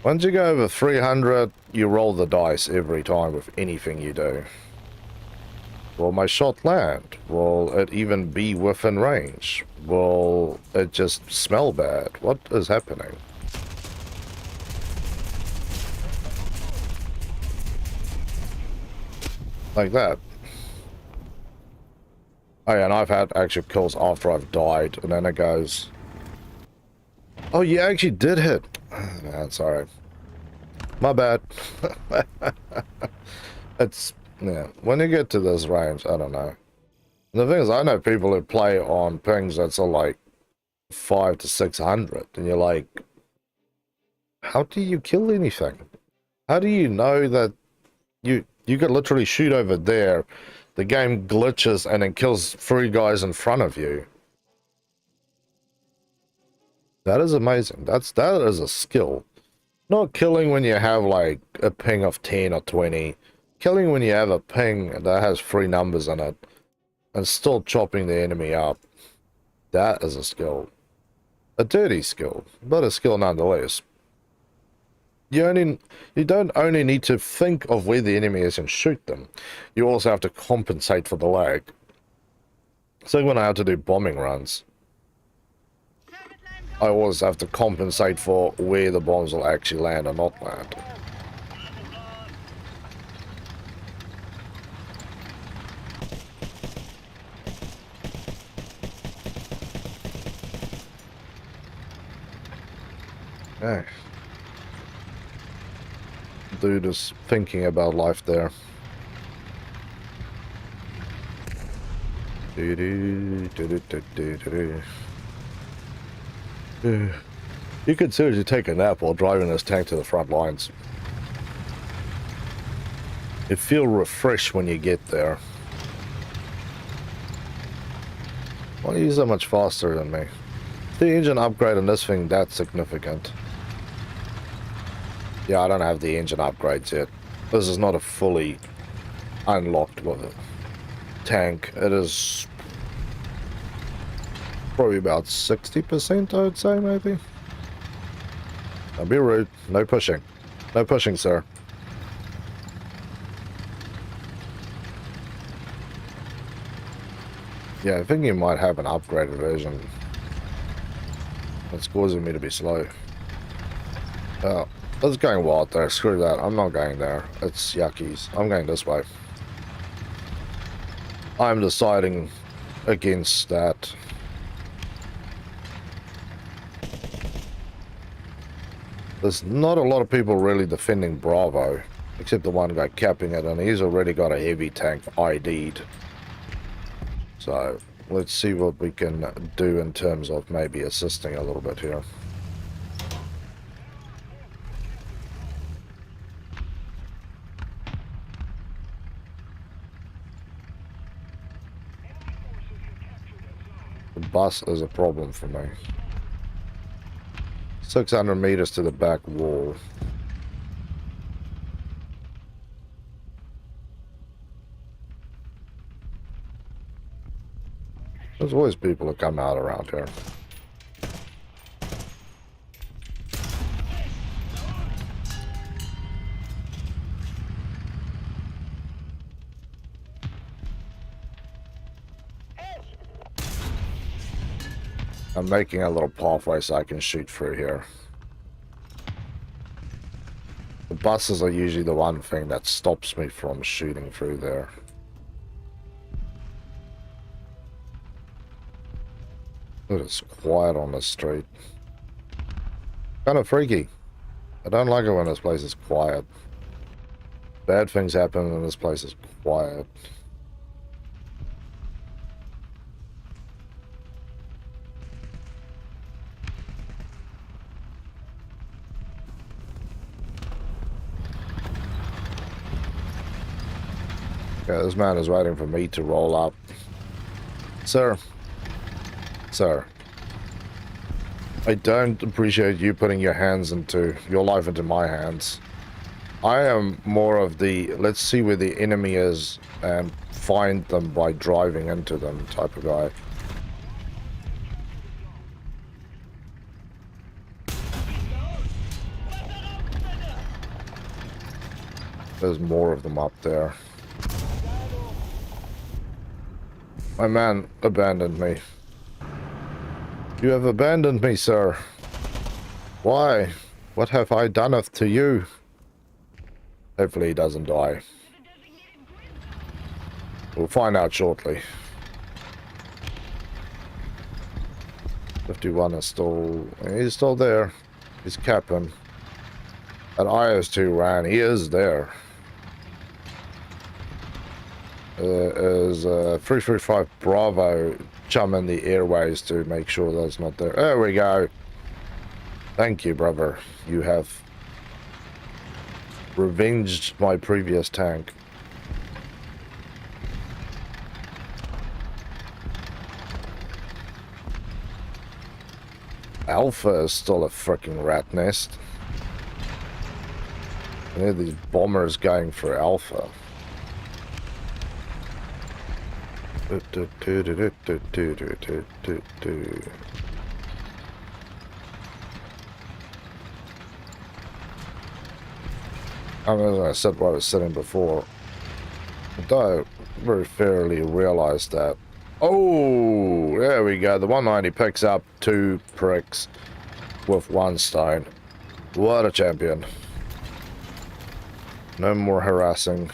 Once you go over 300, you roll the dice every time with anything you do. Will my shot land? Will it even be within range? Will it just smell bad? What is happening? Like that. Oh yeah, and I've had actual kills after I've died, and then it goes, oh, you actually did hit. That's alright. My bad. It's, yeah, when you get to this range, I don't know. And the thing is, I know people who play on pings that's like 500 to 600, and you're like, how do you kill anything? How do you know that you could literally shoot over there, the game glitches and it kills 3 guys in front of you? That is amazing. That is a skill. Not killing when you have like a ping of 10 or 20. Killing when you have a ping that has 3 numbers in it and still chopping the enemy up. That is a skill. A dirty skill, but a skill nonetheless. You don't only need to think of where the enemy is and shoot them. You also have to compensate for the lag. So when I have to do bombing runs, I always have to compensate for where the bombs will actually land or not land. Yeah. Dude is thinking about life there. You could seriously take a nap while driving this tank to the front lines. It feels refreshed when you get there. Why are you so much faster than me? The engine upgrade on this thing that significant? Yeah, I don't have the engine upgrades yet. This is not a fully unlocked tank. It is probably about 60%, I would say, maybe. Don't be rude. No pushing. No pushing, sir. Yeah, I think you might have an upgraded version. It's causing me to be slow. Oh, that's going wild there. Screw that. I'm not going there. It's yuckies. I'm going this way. I'm deciding against that. There's not a lot of people really defending Bravo, except the one guy capping it, and he's already got a heavy tank ID'd. So let's see what we can do in terms of maybe assisting a little bit here. The bus is a problem for me. 600 meters to the back wall. There's always people that come out around here. I'm making a little pathway so I can shoot through here. The buses are usually the one thing that stops me from shooting through there. It is quiet on the street. Kind of freaky. I don't like it when this place is quiet. Bad things happen when this place is quiet. Yeah, this man is waiting for me to roll up. Sir. Sir. I don't appreciate you putting your life into my hands. I am more of the, let's see where the enemy is and find them by driving into them type of guy. There's more of them up there. My man abandoned me. You have abandoned me, sir. Why? What have I done to you? Hopefully he doesn't die. We'll find out shortly. 51 is still... He's still there. He's capping. That IS-2 ran. He is there. Is 335 Bravo chumming the airways to make sure that's not there. There we go. Thank you, brother. You have revenged my previous tank. Alpha is still a freaking rat nest. And there are these bombers going for Alpha. I'm just gonna sit where I was sitting before. But I very fairly realized that. Oh, there we go. The 190 picks up 2 pricks with 1 stone. What a champion. No more harassing.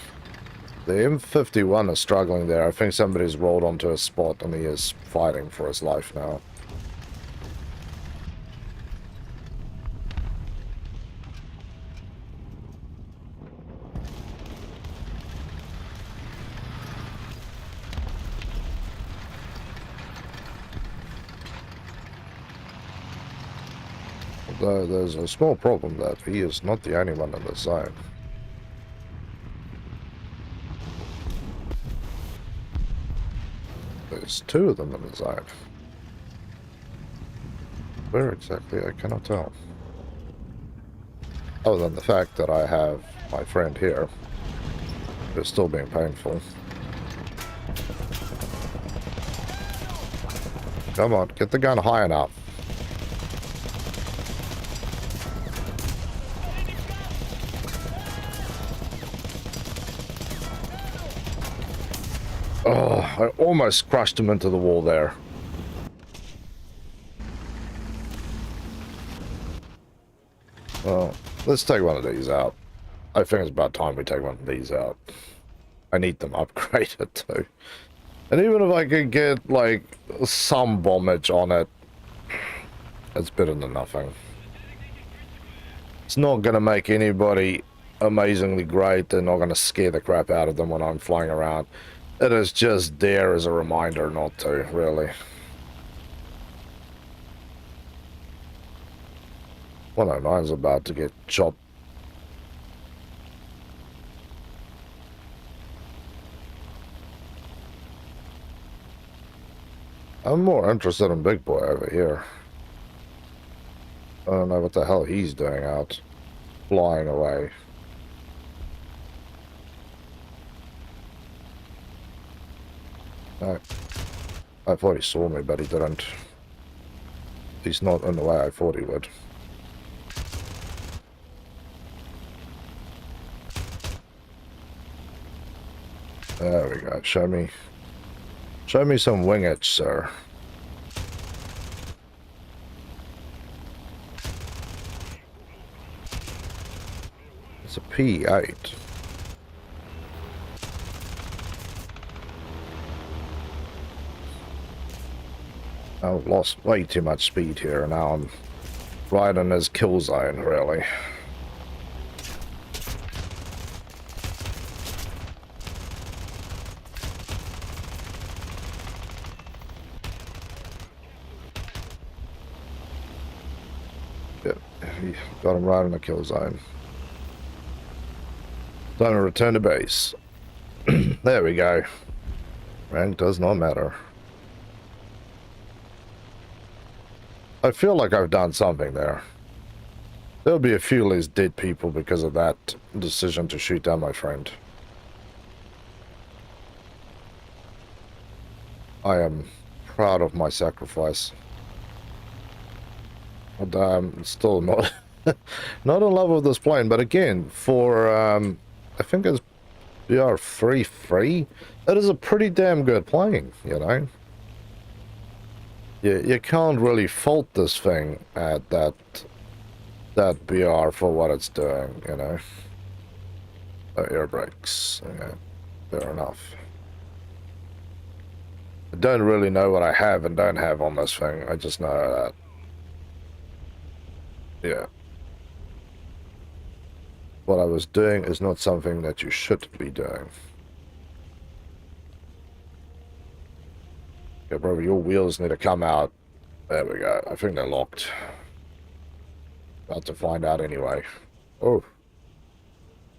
The M-51 is struggling there. I think somebody's rolled onto a spot and he is fighting for his life now. Although there's a small problem that he is not the only one in the zone. There's 2 of them in the zone. Where exactly, I cannot tell. Other than the fact that I have my friend here. It's still being painful. Come on, get the gun high enough. Oh, I almost crushed him into the wall there. Well, let's take one of these out. I think it's about time we take one of these out. I need them upgraded too. And even if I could get, like, some bombage on it, it's better than nothing. It's not going to make anybody amazingly great. They're not going to scare the crap out of them when I'm flying around. It is just there as a reminder not to, really. 109 is about to get chopped. I'm more interested in Big Boy over here. I don't know what the hell he's doing out. Flying away. No. I thought he saw me, but he didn't. He's not in the way I thought he would. There we go. Show me some wing edge, sir. It's a P8. I've lost way too much speed here, and now I'm right in his kill zone, really. Yep, got him right in the kill zone. Time to return to base. There we go. Rank does not matter. I feel like I've done something there. There'll be a few less dead people because of that decision to shoot down my friend. I am proud of my sacrifice. Although I'm still not not in love with this plane, but again, for I think it's BR-33, it is a pretty damn good plane, you know. You can't really fault this thing at that BR for what it's doing, you know. Air brakes, yeah, fair enough. I don't really know what I have and don't have on this thing. I just know that. Yeah. What I was doing is not something that you should be doing. Okay, bro, your wheels need to come out. There we go. I think they're locked. About to find out anyway. Oh.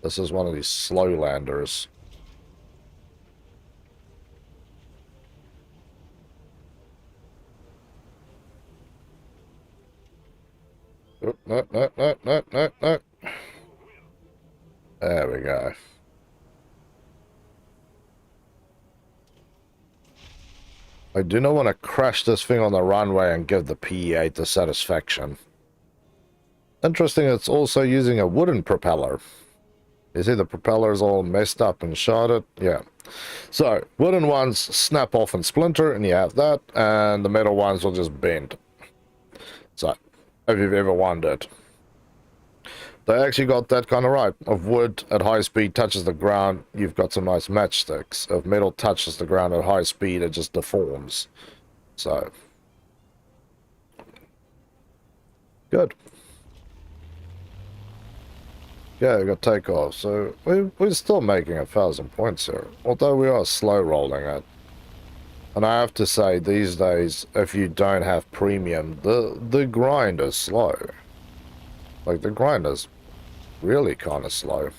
This is one of these slow landers. Oh, no, no, no, no, no, no. There we go. I do not want to crash this thing on the runway and give the PE-8 the satisfaction. Interesting, it's also using a wooden propeller. You see the propeller is all messed up and sharded? Yeah. So, wooden ones snap off and splinter, and you have that, and the metal ones will just bend. So, if you've ever wondered. They actually got that kind of right. If wood at high speed touches the ground, you've got some nice matchsticks. If metal touches the ground at high speed, it just deforms. So, good. Yeah, we got takeoff. So, we're still making 1,000 points here. Although we are slow rolling it. And I have to say, these days, if you don't have premium, the grind is slow. Like, the grind is really kind of slow.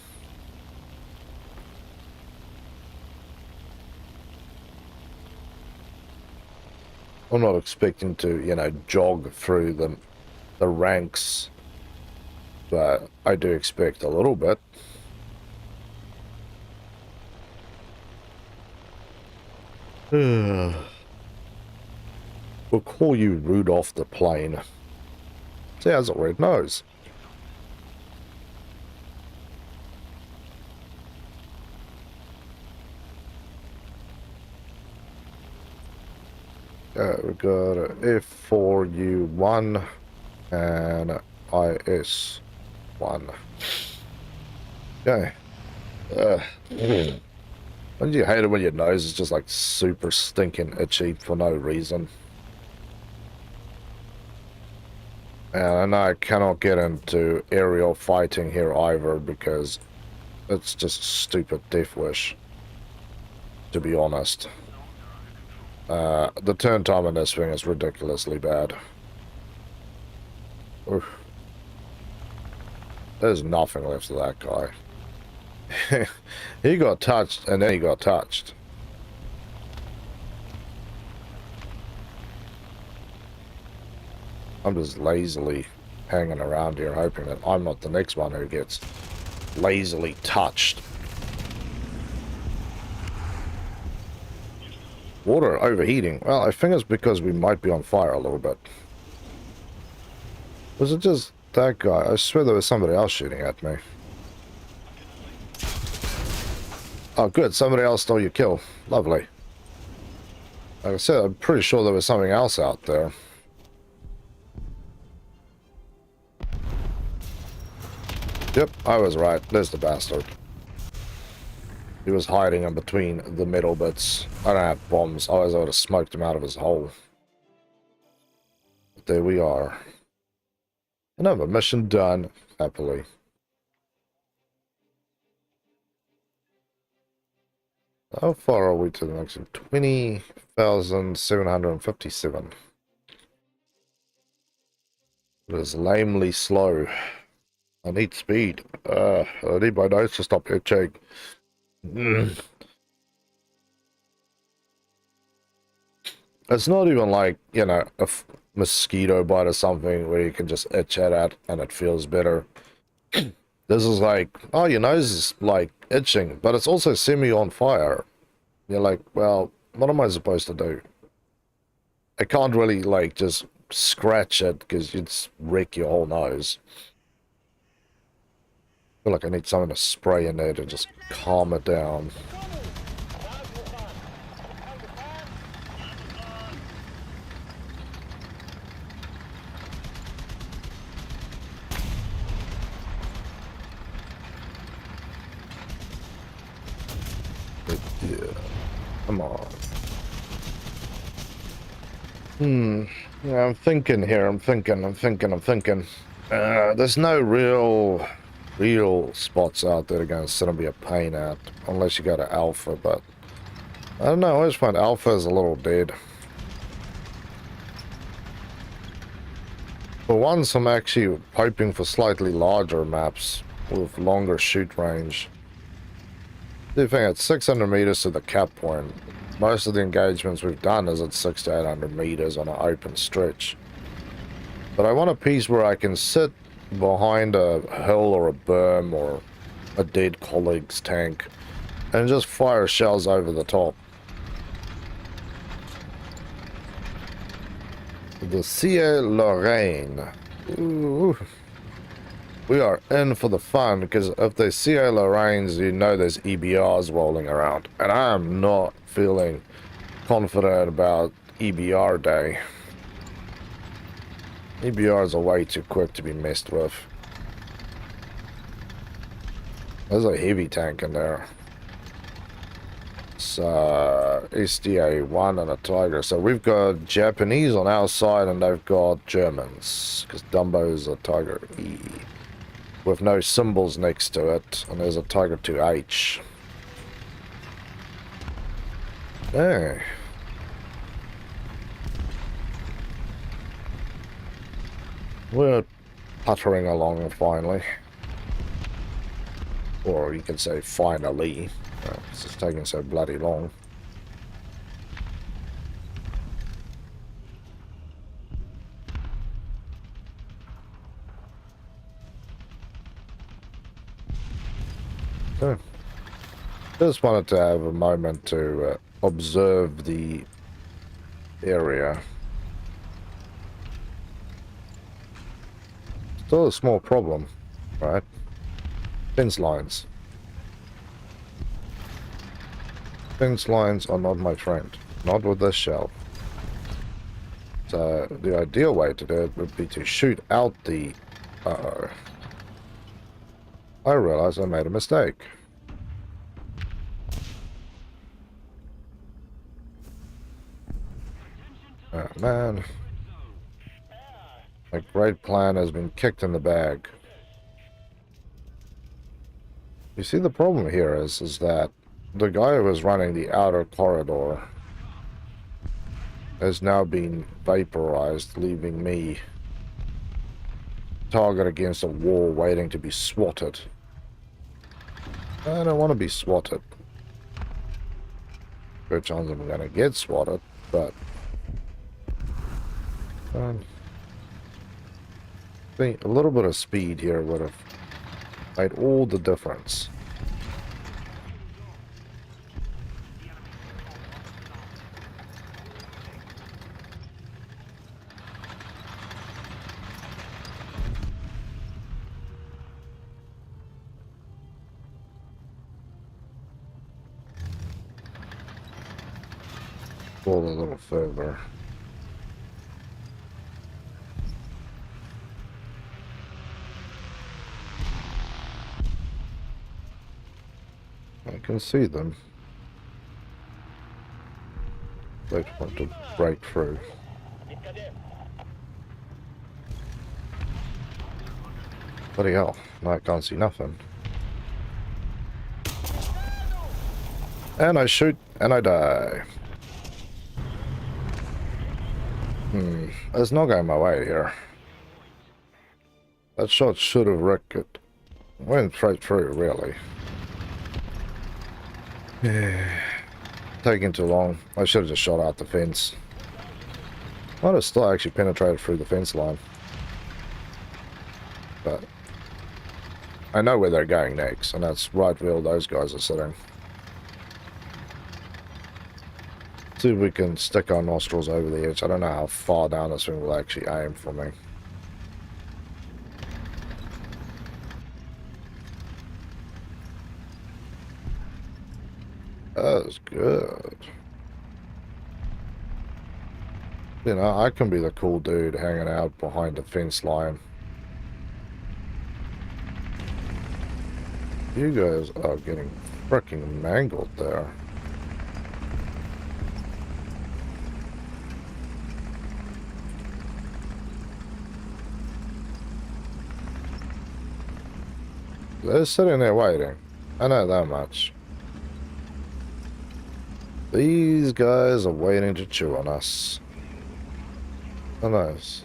I'm not expecting to, you know, jog through the ranks but I do expect a little bit. We'll call you Rudolph the Plane. See, has a red nose. We got a F4U1 and IS1. Okay. Don't you hate it when your nose is just like super stinking itchy for no reason? And I cannot get into aerial fighting here either because it's just stupid death wish, to be honest. The turn time on this thing is ridiculously bad. Oof. There's nothing left of that guy. He got touched and then he got touched. I'm just lazily hanging around here hoping that I'm not the next one who gets lazily touched. Water overheating. Well, I think it's because we might be on fire a little bit. Was it just that guy? I swear there was somebody else shooting at me. Oh, good. Somebody else stole your kill. Lovely. Like I said, I'm pretty sure there was something else out there. Yep, I was right. There's the bastard. He was hiding in between the middle bits. I don't have bombs. Otherwise I would have smoked him out of his hole. But there we are. Another mission done, happily. How far are we to the next one? 20,757. It is lamely slow. I need speed. I need my nose to stop itching. It's not even like, you know, a mosquito bite or something where you can just itch at it and it feels better. This is like, oh, your nose is like itching, but it's also semi on fire. You're like, well, what am I supposed to do? I can't really like just scratch it because you'd wreck your whole nose. I feel like I need something to spray in there to just calm it down. Yeah, come on. Yeah, I'm thinking here. I'm thinking. There's no real spots out there that are going to sit and be a pain at, unless you go to Alpha, but I don't know, I always find Alpha is a little dead. For once, I'm actually hoping for slightly larger maps with longer shoot range. The thing at 600 meters to the cap point. Most of the engagements we've done is at 600 to 800 meters on an open stretch. But I want a piece where I can sit behind a hill or a berm or a dead colleague's tank and just fire shells over the top. The Sierra Lorraine. Ooh. We are in for the fun, because if there's Sierra Lorraines, you know there's EBRs rolling around. And I am not feeling confident about EBR day. EBRs are way too quick to be messed with. There's a heavy tank in there. It's SDA-1 and a Tiger. So we've got Japanese on our side and they've got Germans. Because Dumbo's a Tiger E. With no symbols next to it. And there's a Tiger 2H. Hey. We're puttering along finally. Or you can say finally. It's just taking so bloody long. Just wanted to have a moment to observe the area. Still a small problem, right? Fence lines. Fence lines are not my friend. Not with this shell. So the ideal way to do it would be to shoot out the... Uh-oh. I realized I made a mistake. Oh man. A great plan has been kicked in the bag. You see, the problem here is that the guy who was running the outer corridor has now been vaporized, leaving me target against a wall waiting to be swatted. I don't want to be swatted. Good chance I'm going to get swatted, but I think a little bit of speed here would have made all the difference. Pull a little further. I can see them. Wait for them to break through. Bloody hell, now I can't see nothing. And I shoot, and I die. It's not going my way here. That shot should have wrecked it. Went straight through, really. Taking too long. I should have just shot out the fence. Might have still actually penetrated through the fence line. But I know where they're going next, and that's right where all those guys are sitting. See if we can stick our nostrils over the edge. I don't know how far down this thing will actually aim for me. That was good. You know, I can be the cool dude hanging out behind the fence line. You guys are getting freaking mangled there. They're sitting there waiting. I know that much. These guys are waiting to chew on us. Oh, nice.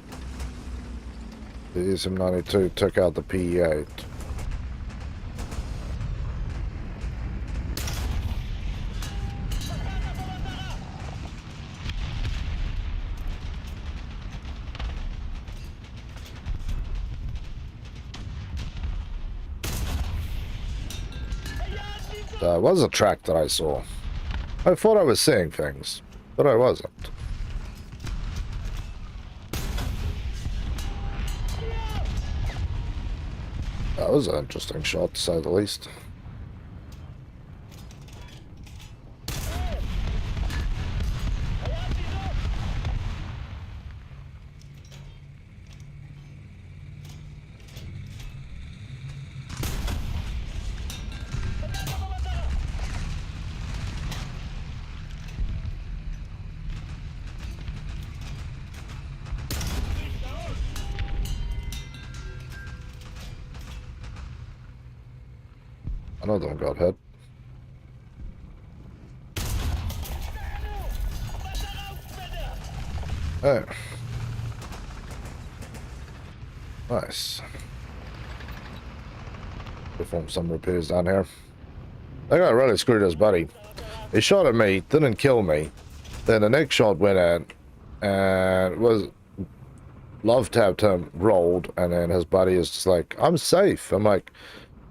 The SM-92 took out the PE-8. That was a track that I saw. I thought I was seeing things, but I wasn't. That was an interesting shot, to say the least. Another one got hit. Oh. Nice. Perform some repairs down here. That guy really screwed his buddy. He shot at me, didn't kill me. Then the next shot went in and was love tapped him, rolled, and then his buddy is just like, I'm safe. I'm like,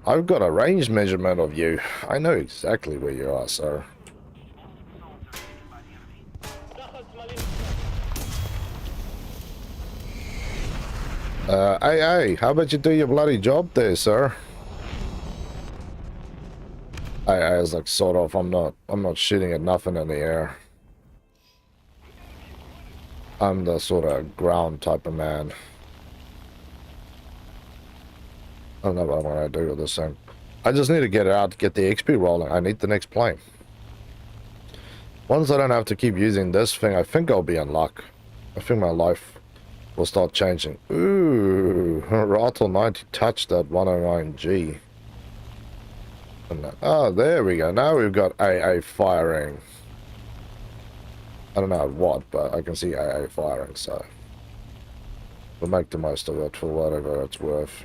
I've got a range measurement of you. I know exactly where you are, sir. Hey, how about you do your bloody job there, sir? I was like, sort of, I'm not shooting at nothing in the air. I'm the sort of ground type of man. I don't know what I'm gonna do with this thing. I just need to get it out, get the XP rolling. I need the next plane. Once I don't have to keep using this thing, I think I'll be in luck. I think my life will start changing. Ooh, Rattle 90 touched that 109G. Oh, there we go. Now we've got AA firing. I don't know what, but I can see AA firing, so we'll make the most of it for whatever it's worth.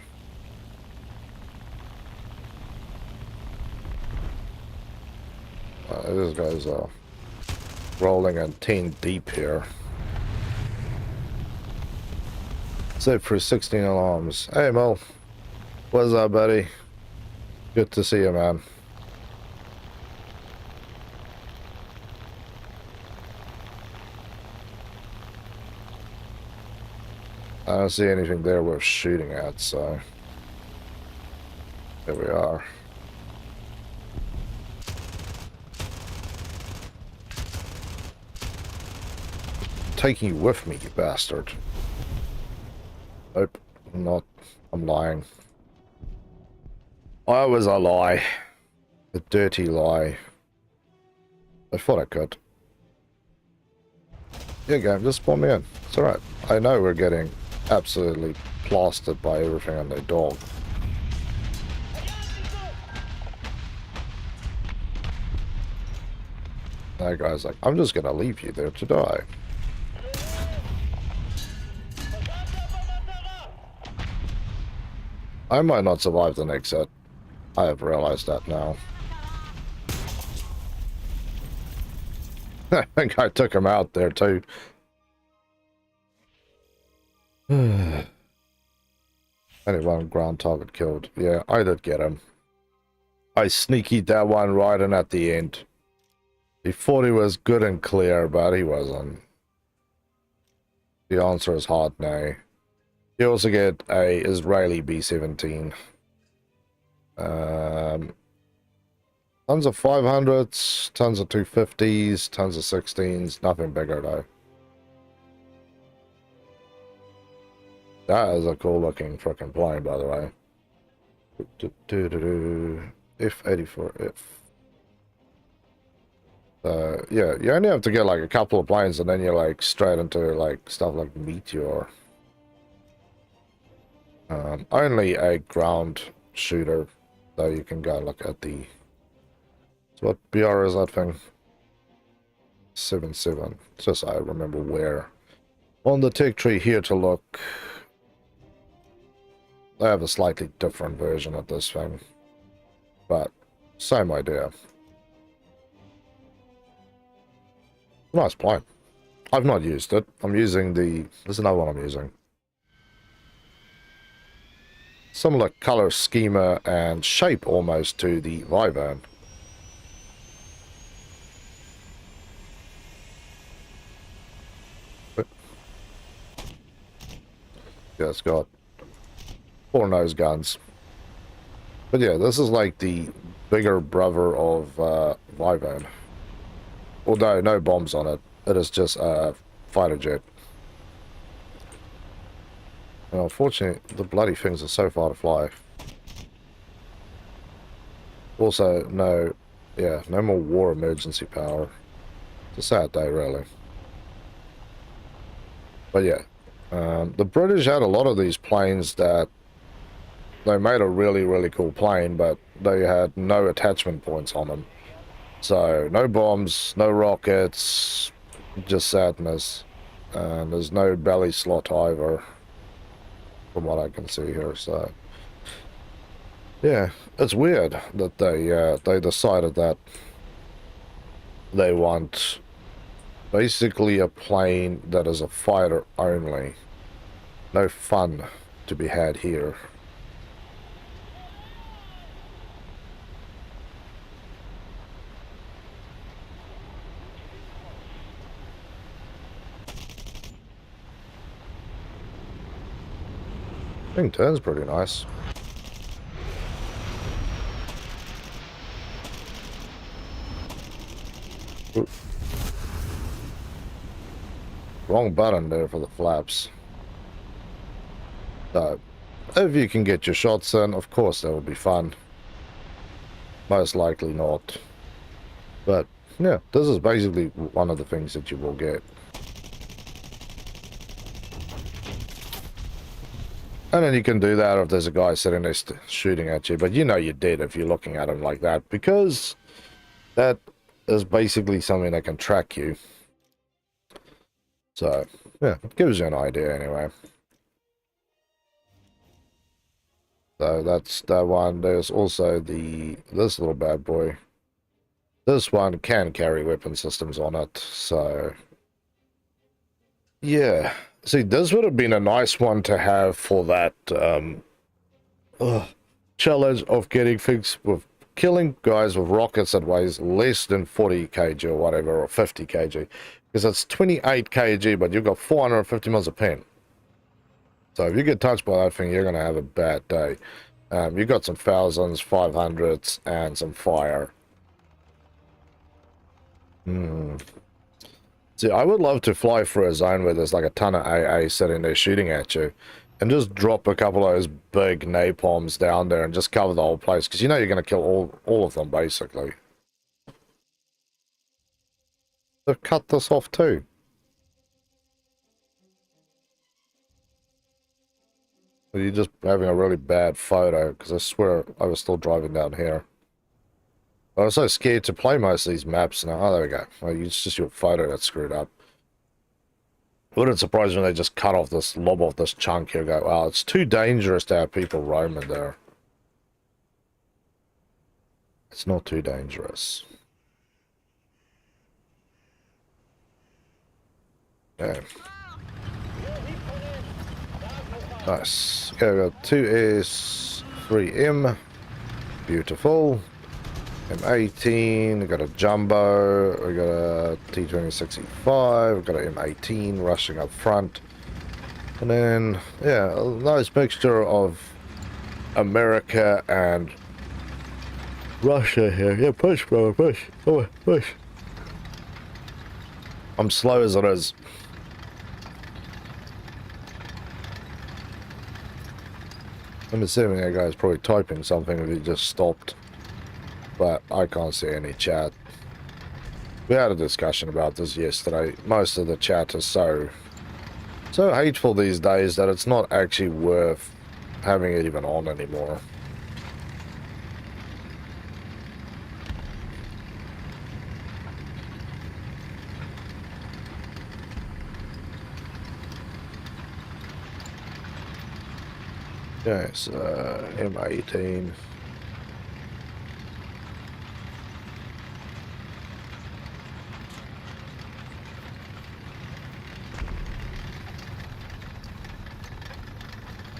This guy's rolling in 10 deep here. Save for 16 alarms. Hey, Mel. What's up, buddy? Good to see you, man. I don't see anything there worth shooting at, so there we are. Taking you with me, you bastard. Nope, I'm not. I'm lying. I was a lie. A dirty lie. I thought I could. Yeah, game, just spawn me in. It's alright. I know we're getting absolutely plastered by everything on their dog. That guy's like, I'm just gonna leave you there to die. I might not survive the next set. I have realized that now. I think I took him out there too. Only one ground target killed. Yeah, I did get him. I sneakied that one right in at the end. He thought he was good and clear, but he wasn't. The answer is hard no. You also get a Israeli B-17. Tons of 500s, tons of 250s, tons of 16s, nothing bigger though. That is a cool looking freaking plane, by the way. F-84F. Yeah, you only have to get like a couple of planes and then you're like straight into like stuff like Meteor. Only a ground shooter, though you can go look at the... So what BR is that thing? 7.7. Just I remember where. On the tech tree here to look. They have a slightly different version of this thing. But, same idea. Nice plane. I've not used it. I'm using the... There's another one I'm using. Similar color schema and shape almost to the Vyvern. Yeah, it's got 4 nose guns. But yeah, this is like the bigger brother of Vyvern. Although no bombs on it. It is just a fighter jet. And unfortunately, the bloody things are so far to fly. Also, no more war emergency power. It's a sad day, really. But yeah, the British had a lot of these planes that they made a really, really cool plane, but they had no attachment points on them. So, no bombs, no rockets, just sadness. And there's no belly slot either, from what I can see here, so... Yeah, it's weird that they decided that they want basically a plane that is a fighter only. No fun to be had here. Thing turns pretty nice. Ooh. Wrong button there for the flaps. So, if you can get your shots in, of course that would be fun. Most likely not. But, yeah, this is basically one of the things that you will get. And then you can do that if there's a guy sitting there shooting at you. But you know you're dead if you're looking at him like that, because that is basically something that can track you. So, yeah, it gives you an idea anyway. So that's that one. There's also this little bad boy. This one can carry weapon systems on it, so yeah. See, this would have been a nice one to have for that challenge of getting things with killing guys with rockets that weighs less than 40 kg or whatever, or 50 kg, because it's 28 kg, but you've got 450 mils of pen. So if you get touched by that thing, you're going to have a bad day. You've got some thousands, 500s, and some fire. See, I would love to fly through a zone where there's like a ton of AA sitting there shooting at you, and just drop a couple of those big napalms down there and just cover the whole place, because you know you're going to kill all of them, basically. They've cut this off too. You're just having a really bad photo, because I swear I was still driving down here. I was so scared to play most of these maps now. Oh, there we go. Well, it's just your photo that's screwed up. Wouldn't surprise me when they just cut off this, lob off this chunk here, go, wow, it's too dangerous to have people roaming there. It's not too dangerous. Yeah. Nice. Okay, we got 2S, 3M. Beautiful. M18, we got a jumbo, we got a T-2065, we got an M18 rushing up front. And then, yeah, a nice mixture of America and Russia here. Yeah, push, bro, push. Come on, push. I'm slow as it is. I'm assuming that guy's probably typing something if he just stopped. But I can't see any chat. We had a discussion about this yesterday. Most of the chat is so hateful these days that it's not actually worth having it even on anymore. Okay, so M18.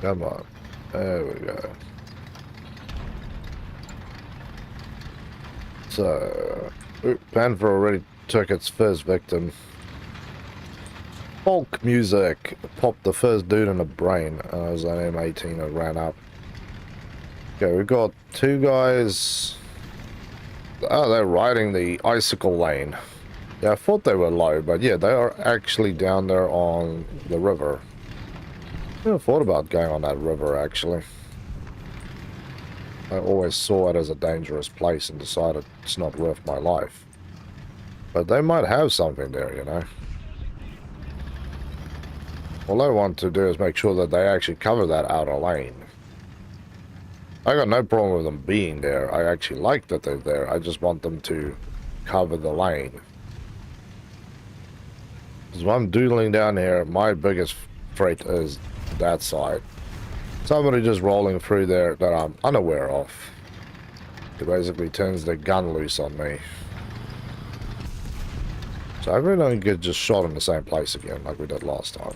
Come on. There we go. So, Panther already took its first victim. Folk music popped the first dude in the brain. It was an M18 that ran up. Okay, we've got two guys. Oh, they're riding the icicle lane. Yeah, I thought they were low, but yeah, they are actually down there on the river. I never thought about going on that river, actually. I always saw it as a dangerous place and decided it's not worth my life. But they might have something there, you know. All I want to do is make sure that they actually cover that outer lane. I got no problem with them being there. I actually like that they're there. I just want them to cover the lane. Because when I'm doodling down here, my biggest threat is that side. Somebody just rolling through there that I'm unaware of. It basically turns their gun loose on me. So I really don't get just shot in the same place again like we did last time.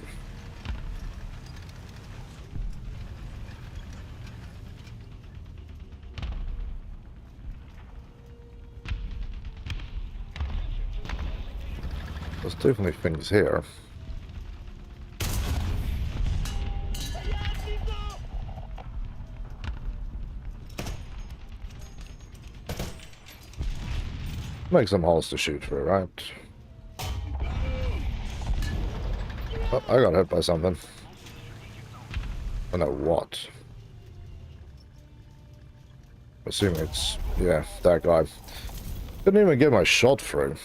There's definitely things here. Make some holes to shoot through, right? Oh, I got hit by something. I don't know what. Assuming it's, yeah, that guy. Couldn't even get my shot through.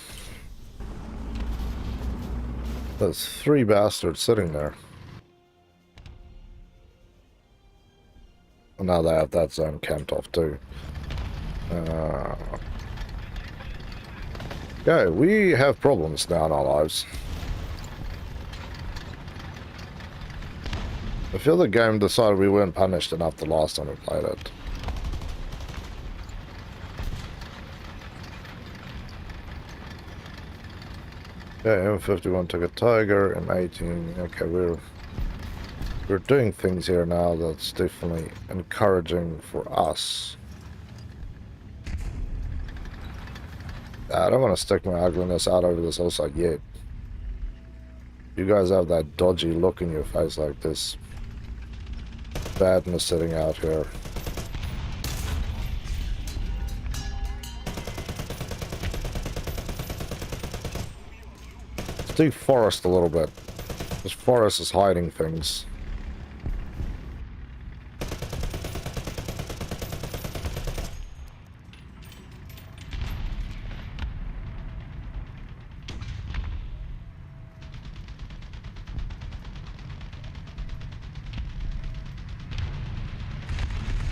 There's 3 bastards sitting there. And now they have that zone camped off too. Yeah, we have problems now in our lives. I feel the game decided we weren't punished enough the last time we played it. Yeah, M-51 took a Tiger, M-18. Okay, we're doing things here now that's definitely encouraging for us. I don't want to stick my ugliness out over this hillside yet. You guys have that dodgy look in your face like this. Badness sitting out here. Let's do forest a little bit. This forest is hiding things.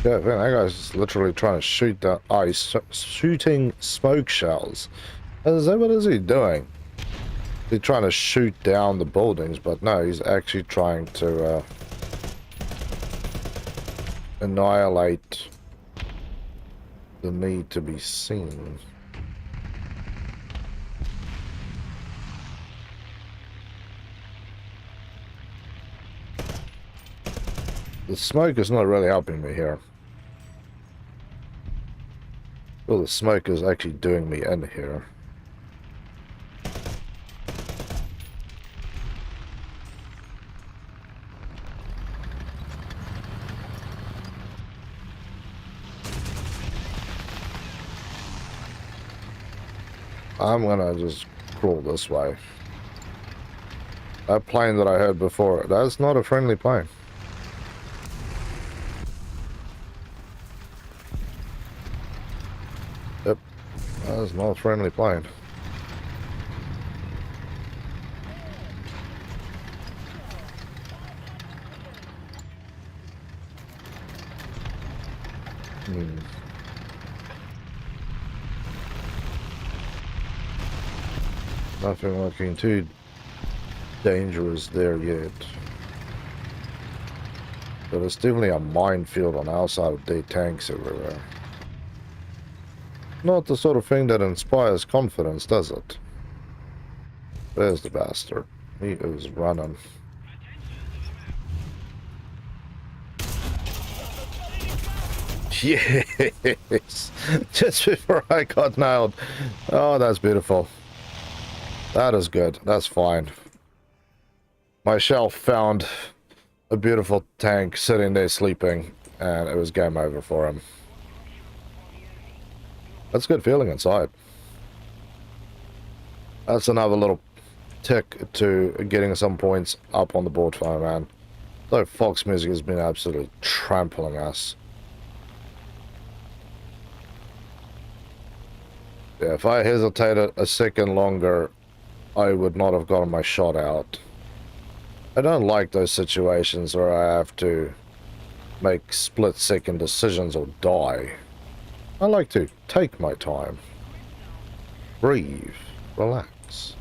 Yeah, man, that guy's just literally trying to shoot the ice, shooting smoke shells. Is that what is he doing? He's trying to shoot down the buildings, but no, he's actually trying to annihilate the need to be seen. The smoke is not really helping me here. Well, the smoke is actually doing me in here. I'm gonna just crawl this way. That plane that I heard before, that's not a friendly plane. Yep, that's not a friendly plane. Nothing looking too dangerous there yet. But it's definitely a minefield on our side of dead tanks everywhere. Not the sort of thing that inspires confidence, does it? There's the bastard. He is running. Yes! Just before I got nailed. Oh, that's beautiful. That is good. That's fine. My shell found a beautiful tank sitting there sleeping, and it was game over for him. That's a good feeling inside. That's another little tick to getting some points up on the board for me, man. So Fox Music has been absolutely trampling us. Yeah, if I hesitated a second longer, I would not have gotten my shot out. I don't like those situations where I have to make split-second decisions or die. I like to take my time. Breathe. Relax.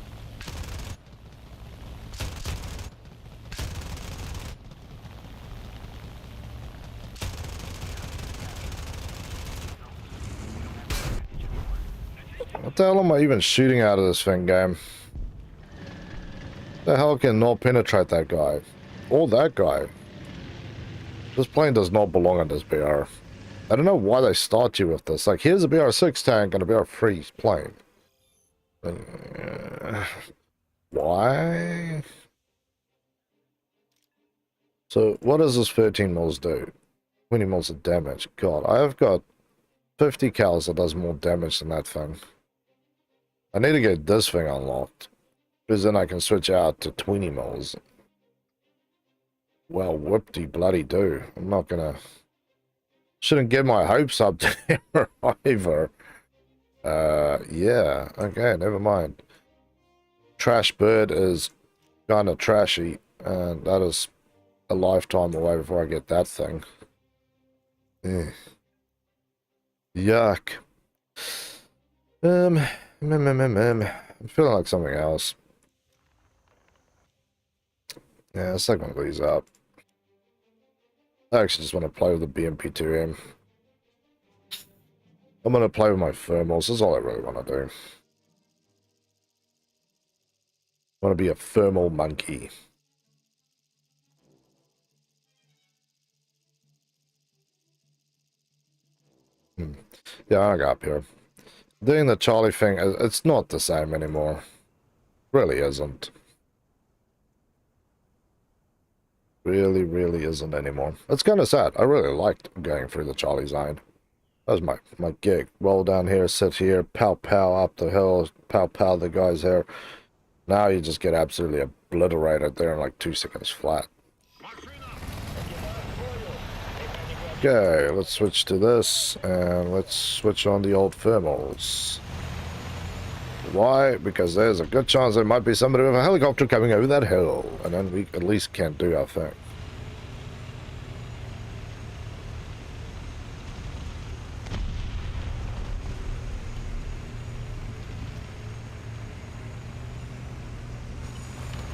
What the hell am I even shooting out of this thing, game? The hell can not penetrate that guy? Or that guy? This plane does not belong in this BR. I don't know why they start you with this. Like, here's a BR6 tank and a BR3 plane. Why? So, what does this 13 mils do? 20 mils of damage. God, I've got 50 cals that does more damage than that thing. I need to get this thing unlocked. Because then I can switch out to 20 mils. Well, whoop-de-bloody do. I'm not gonna... Shouldn't get my hopes up there either. Yeah. Okay, never mind. Trash bird is kind of trashy. And that is a lifetime away before I get that thing. Yuck. I'm feeling like something else. Yeah, let's take one of these up. I actually just want to play with the BMP2M. I'm going to play with my thermals. That's all I really want to do. I want to be a thermal monkey. Yeah, I got up here. Doing the Charlie thing, it's not the same anymore. Really isn't. Really isn't anymore. It's kind of sad. I really liked going through the Charlie zone. That was my gig. Roll down here, sit here, pow up the hill, pow the guys there. Now you just get absolutely obliterated there in like 2 seconds flat. Okay, let's switch to this, and let's switch on the old thermals. Why? Because there's a good chance there might be somebody with a helicopter coming over that hill, and then we at least can't do our thing.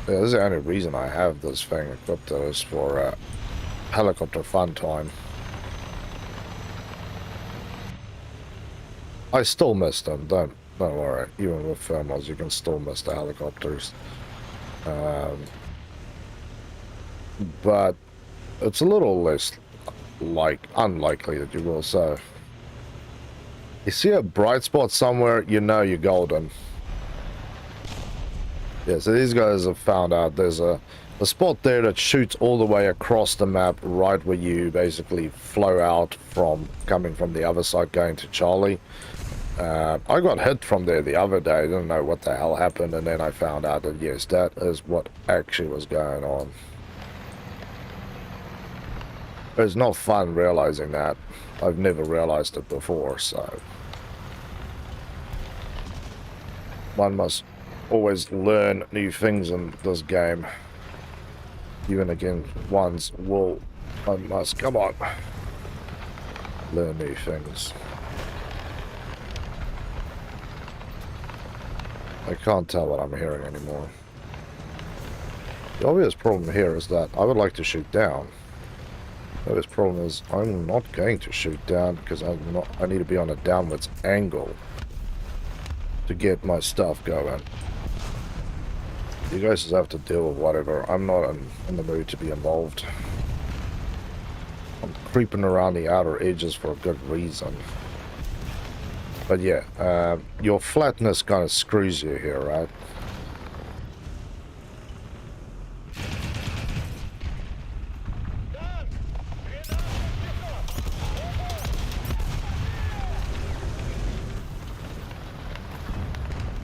Yeah, this is the only reason I have this thing equipped to this for helicopter fun time. I still miss them, don't worry. Even with thermals, you can still miss the helicopters. But it's a little less unlikely that you will. So you see a bright spot somewhere, you know you're golden. Yeah, so these guys have found out there's a spot there that shoots all the way across the map, right where you basically flow out from coming from the other side going to Charlie. I got hit from there the other day. I didn't know what the hell happened, and then I found out that yes, that is what actually was going on. It's not fun realizing that. I've never realized it before, so one must always learn new things in this game. Even again, one must, come on, learn new things. I can't tell what I'm hearing anymore. The obvious problem here is that I would like to shoot down. The obvious problem is I'm not going to shoot down because I need to be on a downwards angle to get my stuff going. You guys just have to deal with whatever. I'm not in the mood to be involved. I'm creeping around the outer edges for a good reason. But yeah, your flatness kind of screws you here, right?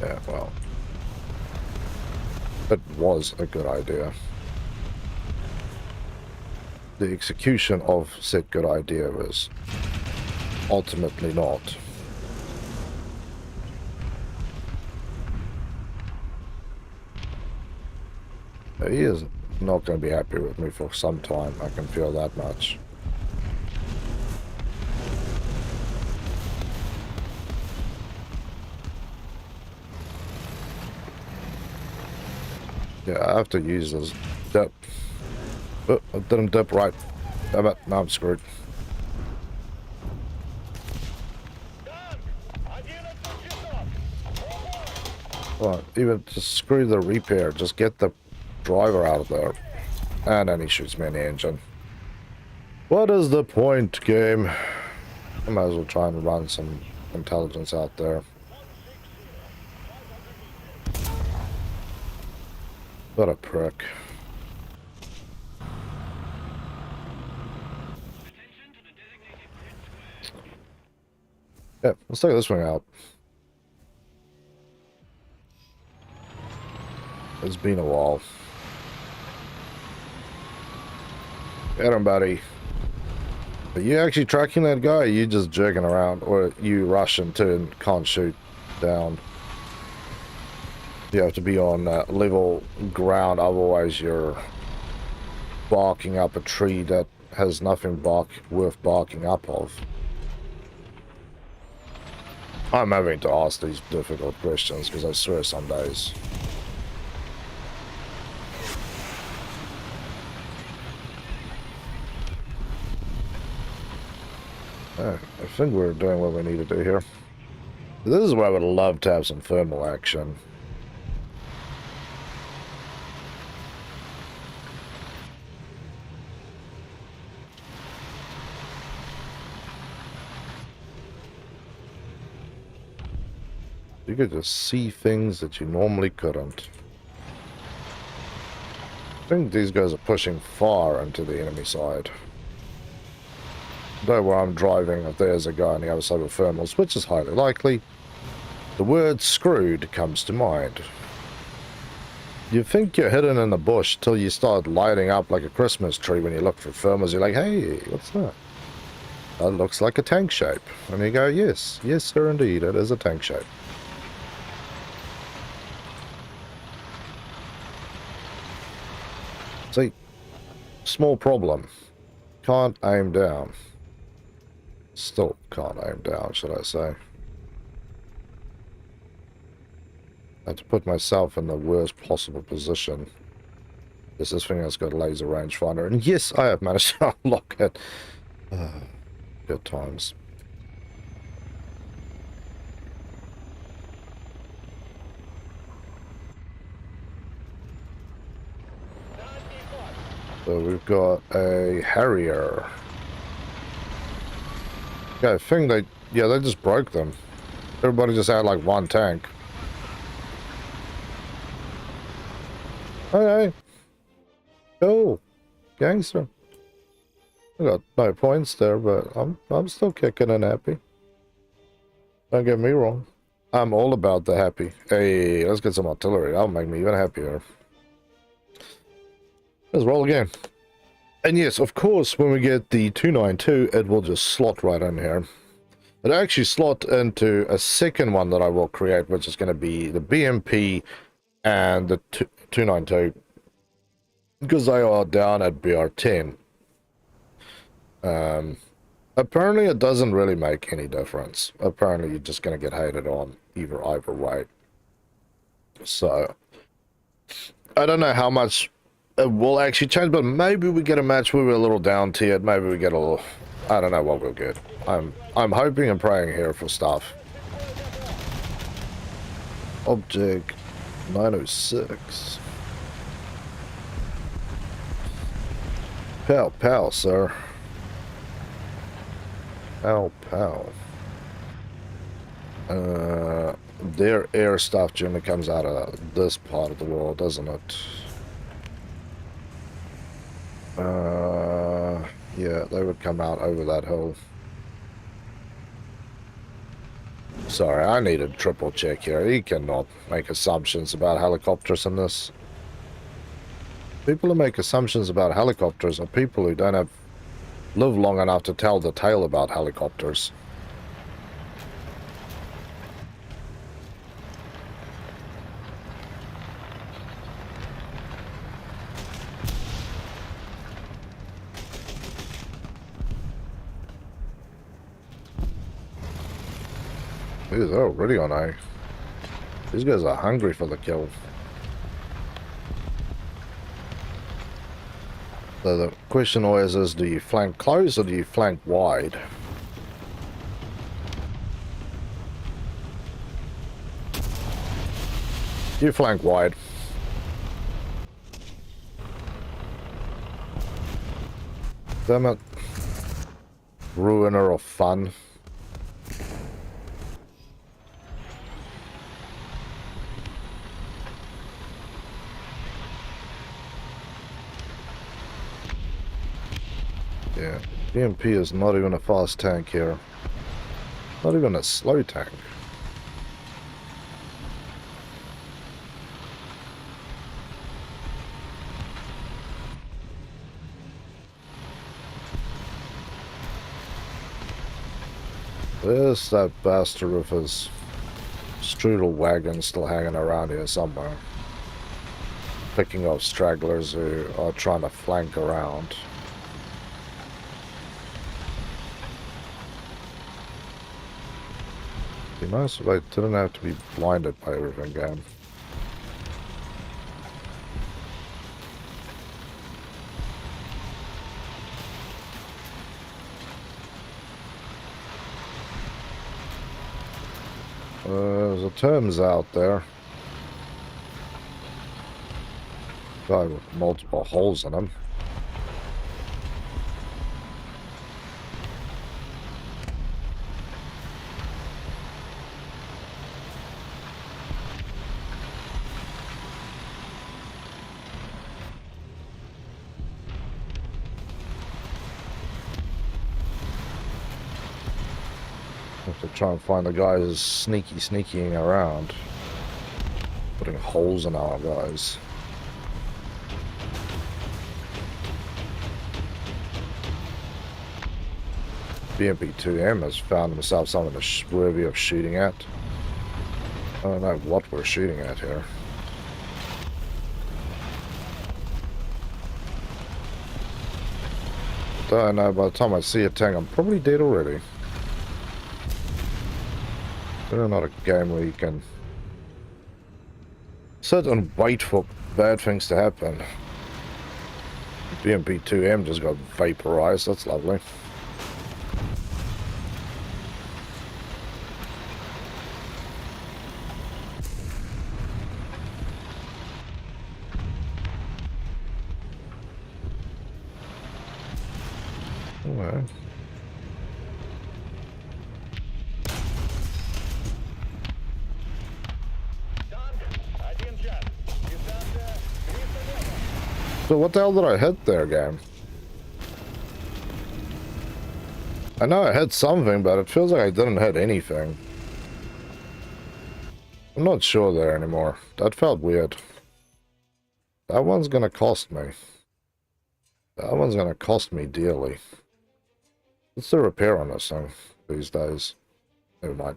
Yeah, well, it was a good idea. The execution of said good idea was ultimately not. He is not going to be happy with me for some time. I can feel that much. Yeah, I have to use this dip. Oh, I didn't dip right. Damn it, now I'm screwed. Well, even just screw the repair. Just get the driver out of there. And then he shoots me in the engine. What is the point, game? I might as well try and run some intelligence out there. What a prick. Yeah, let's take this one out. It's been a while. Get him, buddy. Are you actually tracking that guy, or are you just jerking around? Or you Russian too and can't shoot down? You have to be on level ground, otherwise you're barking up a tree that has nothing worth barking up of. I'm having to ask these difficult questions because I swear some days. I think we're doing what we need to do here. This is where I would love to have some thermal action. You could just see things that you normally couldn't. I think these guys are pushing far into the enemy side. Though where I'm driving, if there's a guy on the other side of thermals, which is highly likely, the word screwed comes to mind. You think you're hidden in the bush till you start lighting up like a Christmas tree when you look for thermals. You're like, hey, what's that? That looks like a tank shape. And you go, yes, yes sir, indeed, it is a tank shape. See, small problem. Can't aim down. Still can't aim down, should I say. I have to put myself in the worst possible position. This thing has got laser rangefinder, and yes, I have managed to unlock it. Good times. So we've got a Harrier. Yeah, I think they just broke them. Everybody just had like one tank. Okay. Cool. Gangster. I got no points there, but I'm still kicking and happy. Don't get me wrong. I'm all about the happy. Hey, let's get some artillery. That'll make me even happier. Let's roll again. And yes, of course, when we get the 292, it will just slot right in here. It'll actually slot into a second one that I will create, which is going to be the BMP and the 292. Because they are down at BR10. Apparently it doesn't really make any difference. Apparently you're just going to get hated on either way. So, I don't know how much it will actually change, but maybe we get a match where we're a little down tiered. Maybe we get a little, I don't know what we'll get. I'm hoping and praying here for stuff. Object 906. Pow, pow, sir. Pow, pow. Their air stuff generally comes out of this part of the world, doesn't it? Yeah, they would come out over that hill. Sorry, I need a triple check here. You cannot make assumptions about helicopters in this. People who make assumptions about helicopters are people who don't live long enough to tell the tale about helicopters. These are already on A. These guys are hungry for the kill. So the question always is, do you flank close or do you flank wide? You flank wide. Damn it. Ruiner of fun. Yeah, BMP is not even a fast tank here. Not even a slow tank. There's that bastard with his strudel wagon still hanging around here somewhere. Picking up stragglers who are trying to flank around. Be nice if I didn't have to be blinded by everything again. There's a terms out there. Guy with multiple holes in him. Have to try and find the guys who's sneaking around. Putting holes in our guys. BMP-2M has found himself something worthy of shooting at. I don't know what we're shooting at here. Don't know, by the time I see a tank, I'm probably dead already. They're not a game where you can sit and wait for bad things to happen. BMP-2M just got vaporized, that's lovely. Alright. So what the hell did I hit there, game? I know I hit something, but it feels like I didn't hit anything. I'm not sure there anymore. That felt weird. That one's gonna cost me. That one's gonna cost me dearly. What's the repair on this thing these days? Never mind.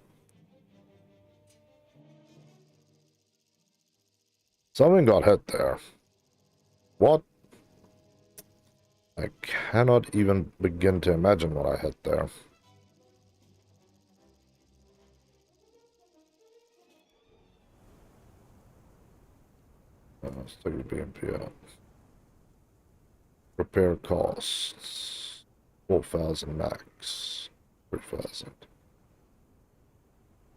Something got hit there. What? I cannot even begin to imagine what I hit there. Let's take the BMP out. Repair costs 4,000 max. 3,000.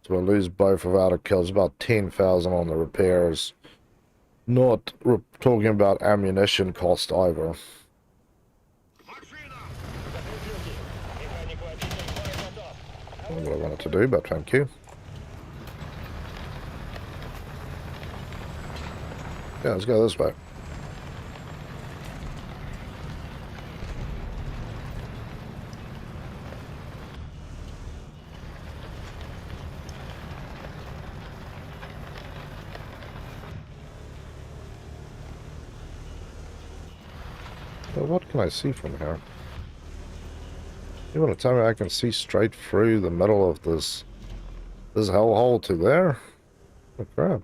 So we'll lose both of our kills. About 10,000 on the repairs. Not talking about ammunition cost either. What I wanted to do, but thank you. Yeah, let's go this way. Well, what can I see from here? You want to tell me I can see straight through the middle of this hellhole to there? Oh crap.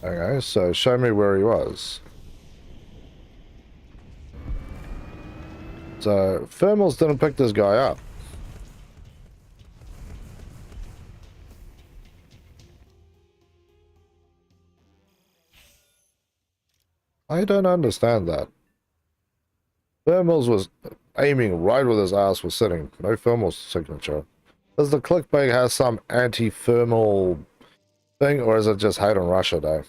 Okay, so show me where he was. So, thermals didn't pick this guy up. I don't understand that. Thermals was aiming right where his ass was sitting. No thermal signature. Does the clickbait have some anti-thermal thing, or is it just hate on Russia Day?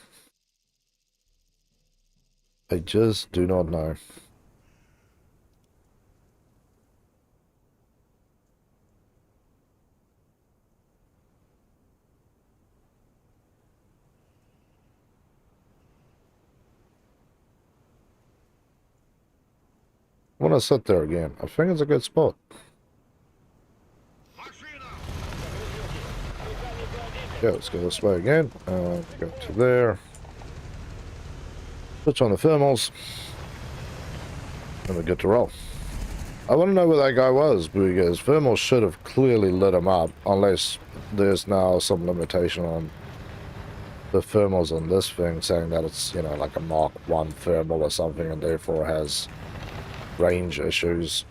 I just do not know. I want to sit there again. I think it's a good spot. Yeah, let's go this way again. Go to there. Switch on the thermals. And we're good to roll. I want to know where that guy was, because thermals should have clearly lit him up, unless there's now some limitation on the thermals on this thing, saying that it's, you know, like a Mark 1 thermal or something, and therefore has range issues.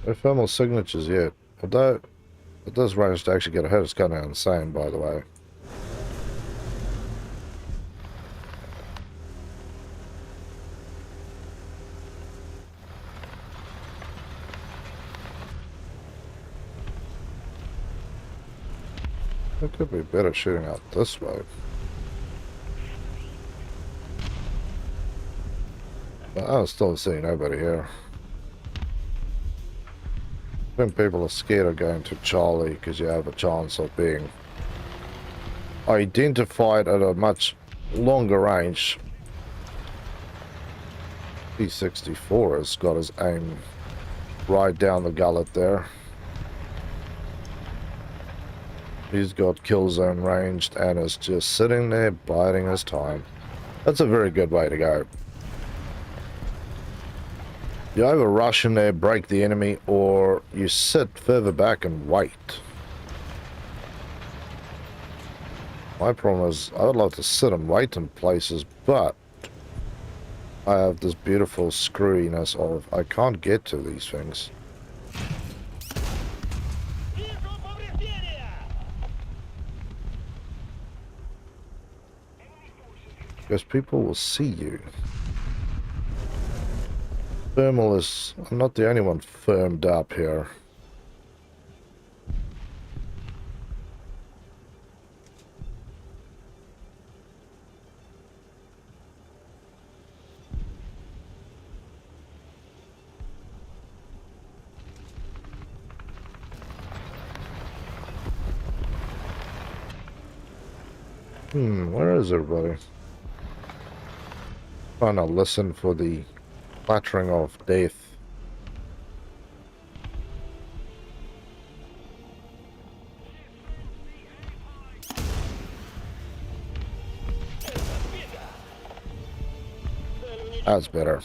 No thermal signatures yet. Although it does range to actually get a hit. It's kind of insane, by the way. It could be better shooting out this way. But I still see nobody here. I think people are scared of going to Charlie because you have a chance of being identified at a much longer range. P64 has got his aim right down the gullet there. He's got kill zone ranged and is just sitting there biding his time. That's a very good way to go. You either rush in there, break the enemy, or you sit further back and wait. My problem is I would love to sit and wait in places, but I have this beautiful screwiness of I can't get to these things. Because people will see you. Thermal is... I'm not the only one firmed up here. Where is everybody? Trying to listen for the clattering of death. That's better.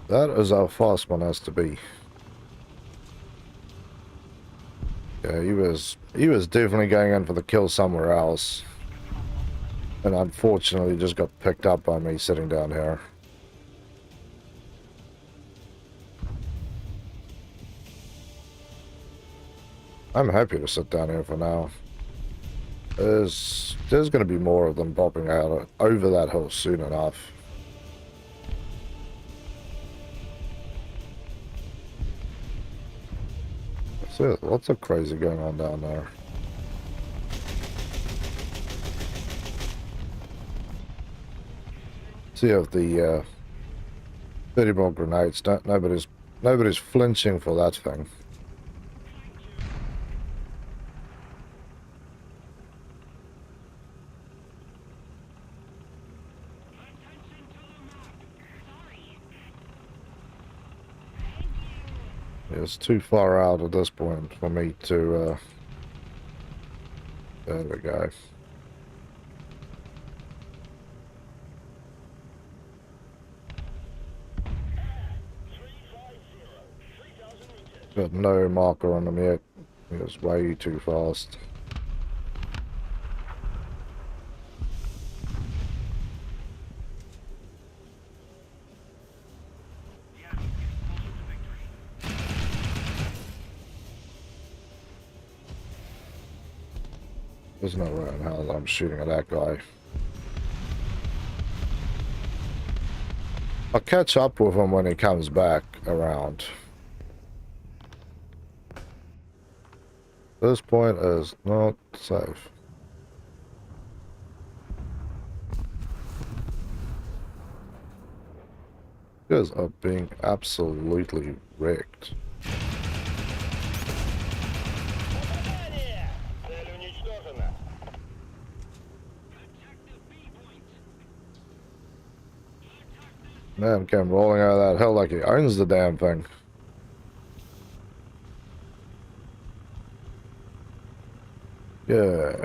That is how fast one has to be. Yeah, he was definitely going in for the kill somewhere else. And unfortunately just got picked up by me sitting down here. I'm happy to sit down here for now. There's going to be more of them popping out over that hill soon enough. So lots of crazy going on down there. See if the 30mm grenades nobody's flinching for that thing. It's too far out at this point for me to there we go. Got no marker on them yet. It was way too fast. There's no way in hell that I'm shooting at that guy. I'll catch up with him when he comes back around. This point is not safe. You guys are being absolutely wrecked. Попадание! Цель уничтожена. Man came rolling out of that hell like he owns the damn thing. Yeah.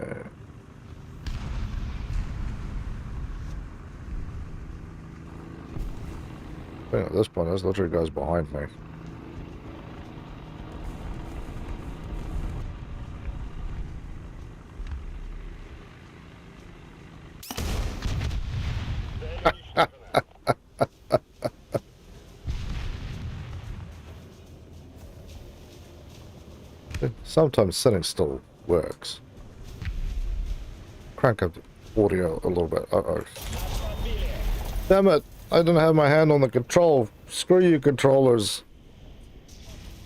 I think at this point, this literally goes behind me. Sometimes sitting still works. Crank up the audio a little bit. Uh-oh. Damn it! I didn't have my hand on the control. Screw you, controllers.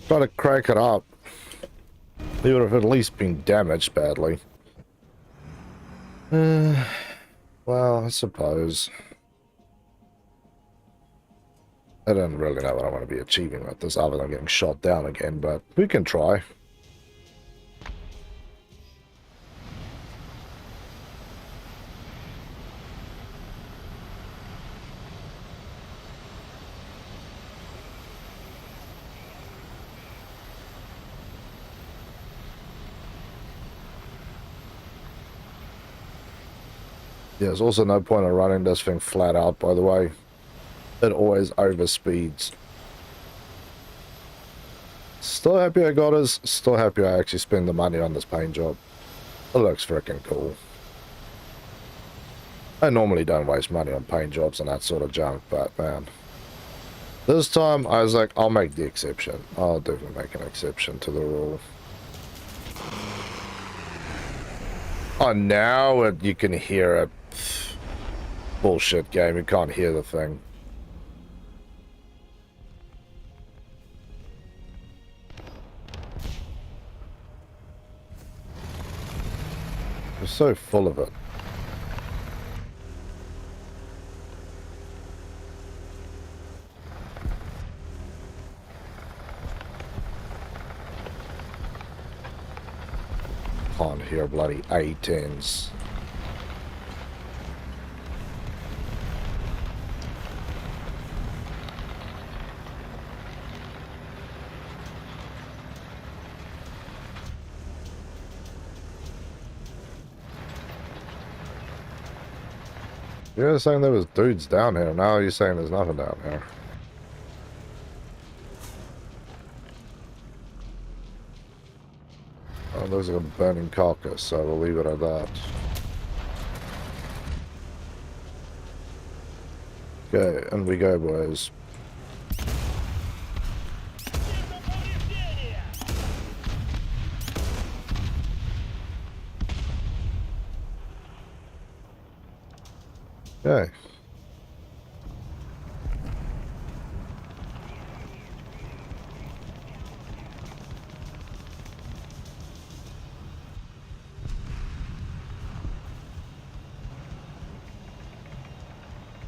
Try to crank it up. He would have at least been damaged badly. Well, I suppose. I don't really know what I want to be achieving with this other than getting shot down again, but we can try. Yeah, there's also no point in running this thing flat out, by the way. It always overspeeds. Still happy I got us. Still happy I actually spent the money on this paint job. It looks freaking cool. I normally don't waste money on paint jobs and that sort of junk, but man. This time I was like, I'll make the exception. I'll definitely make an exception to the rule. Oh, now you can hear it. Bullshit game, you can't hear the thing. You're so full of it. Can't hear bloody A-10s. You were saying there was dudes down here. Now you're saying there's nothing down here. Oh, there's a burning carcass, so we'll leave it at that. Okay, and we go, boys. Okay.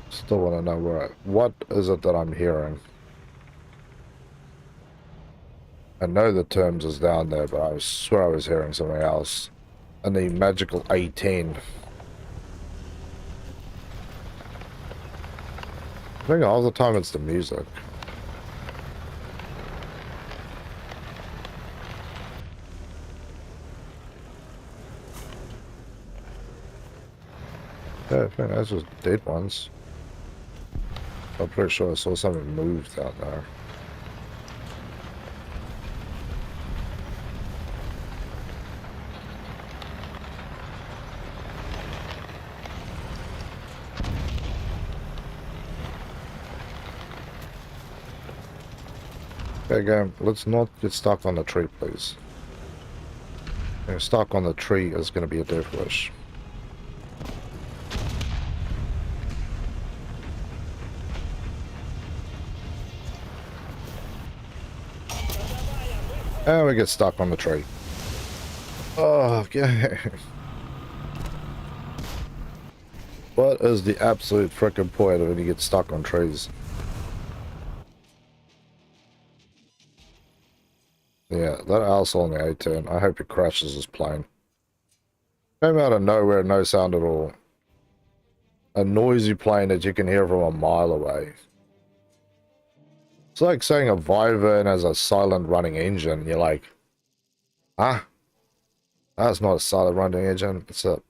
Still want to know what is it that I'm hearing? I know the terms is down there, but I swear I was hearing something else. And the magical A10. I think all the time it's the music. Yeah, I think that's just dead ones. I'm pretty sure I saw something moved out there. Okay, game, let's not get stuck on the tree, please. Getting stuck on the tree is going to be a death wish. And we get stuck on the tree. Oh, okay. What is the absolute frickin' point when you get stuck on trees? Yeah, that asshole on the A-turn. I hope he crashes his plane. Came out of nowhere, no sound at all. A noisy plane that you can hear from a mile away. It's like saying a Wyvern has a silent running engine. You're like, huh? That's not a silent running engine. It's a,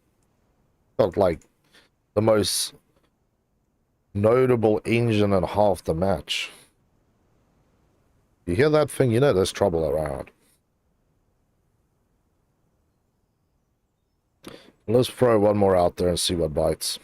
felt like the most notable engine in half the match. You hear that thing, you know there's trouble around. Let's throw one more out there and see what bites.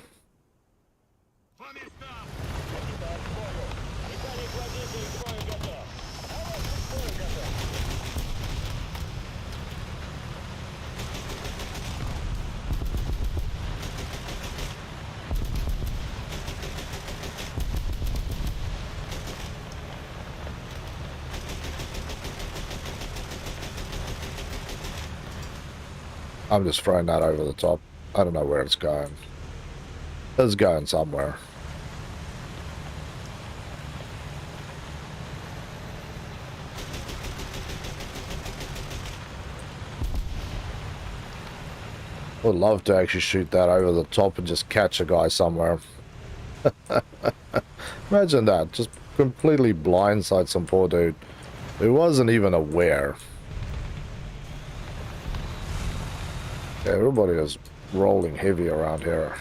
I'm just throwing that over the top. I don't know where it's going. It's going somewhere. Would love to actually shoot that over the top and just catch a guy somewhere. Imagine that. Just completely blindside some poor dude who wasn't even aware. Everybody is rolling heavy around here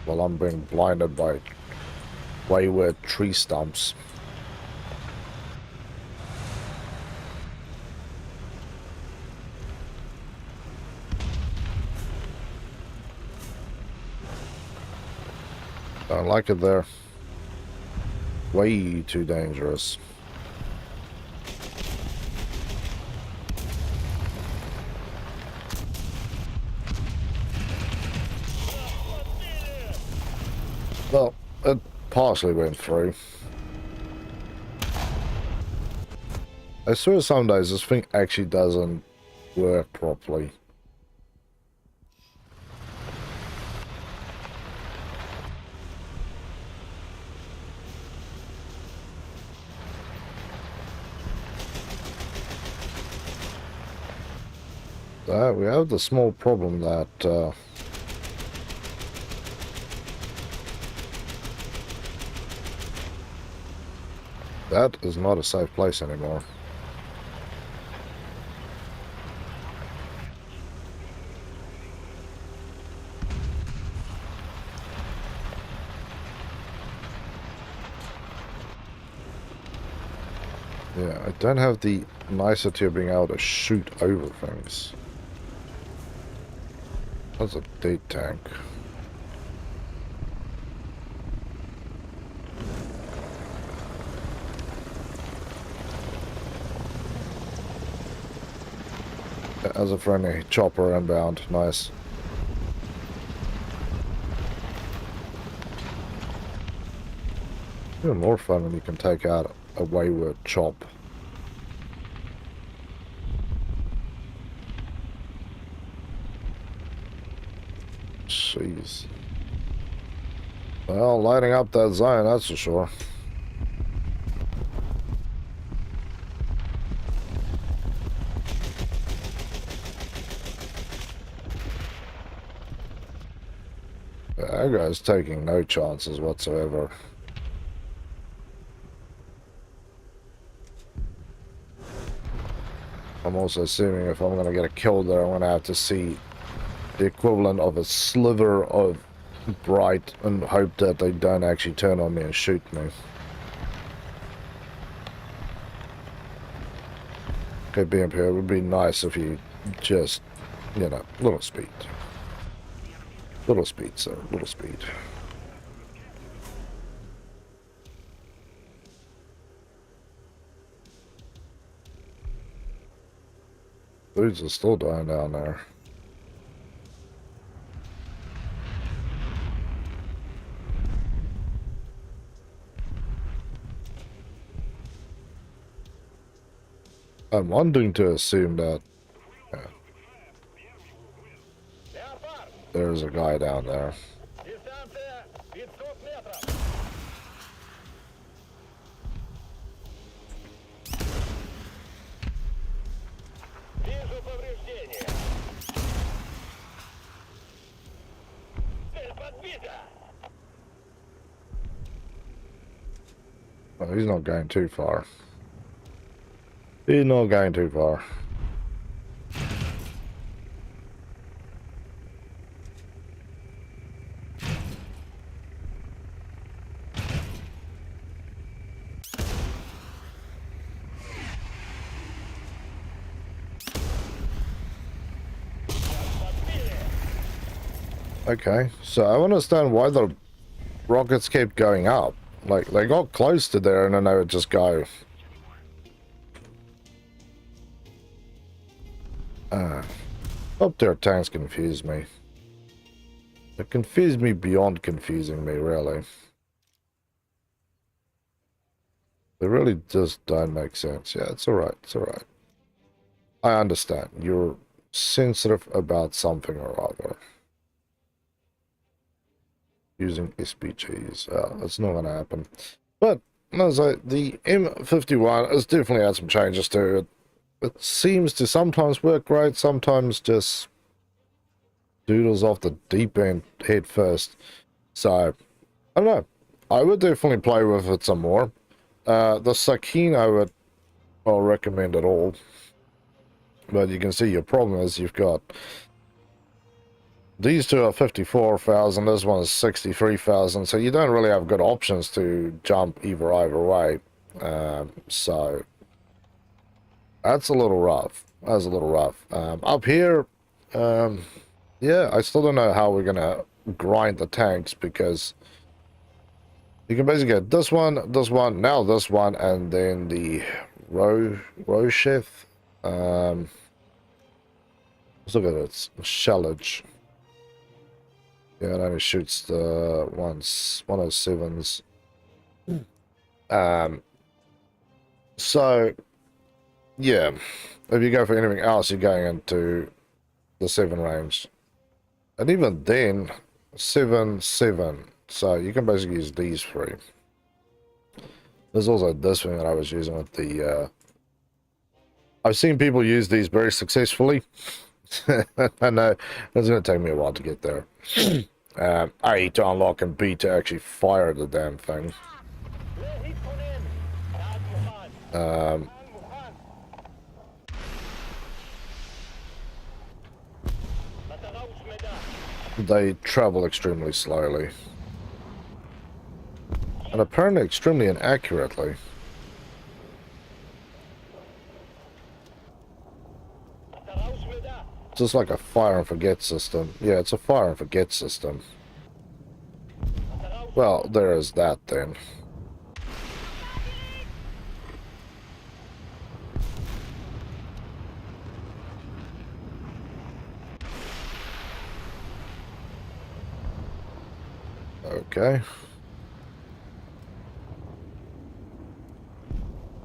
while I'm being blinded by wayward tree stumps. Don't like it there. Way too dangerous. Well, it partially went through. I swear some days this thing actually doesn't work properly. We have the small problem that that is not a safe place anymore. Yeah, I don't have the nicety of being able to shoot over things. That's a date tank. As a friendly chopper inbound, nice. Even more fun when you can take out a wayward chop. Jeez. Well, lighting up that zone, that's for sure. That guy's taking no chances whatsoever. I'm also assuming if I'm going to get a kill there, I'm going to have to see the equivalent of a sliver of bright and hope that they don't actually turn on me and shoot me. Okay, BMP, it would be nice if you just, you know, little speed. Little speed, sir, little speed. Dudes are still dying down there. I'm wanting to assume that Леопард! there's a guy down there. Дистанция 500 метров! Вижу повреждения! Цель подбита! Oh, he's not going too far. He's not going too far. Okay, so I understand why the rockets kept going up. Like, they got close to there and then they would just go. Up there tanks confuse me. They confuse me beyond confusing me, really. They really just don't make sense. Yeah, it's alright, it's alright. I understand. You're sensitive about something or other. Using SPGs. That's not going to happen. But, as the M-51 has definitely had some changes to it. It seems to sometimes work great, sometimes just doodles off the deep end head first. So, I don't know. I would definitely play with it some more. The Sakine I'll recommend it all. But you can see your problem is you've got these two are 54,000, this one is 63,000, so you don't really have good options to jump either way. So that's a little rough. That's a little rough. Up here, yeah, I still don't know how we're gonna grind the tanks, because you can basically get this one, now this one, and then the Rochef. Let's look at its shellage. Yeah, it only shoots the 107s. So, yeah, if you go for anything else, you're going into the 7 range. And even then, 7. So you can basically use these 3. There's also this thing that I was using with the... I've seen people use these very successfully. I know it's going to take me a while to get there. A, to unlock, and B, to actually fire the damn thing. They travel extremely slowly. And apparently extremely inaccurately. Just like a fire and forget system. Yeah, it's a fire and forget system. Well, there is that then. Okay.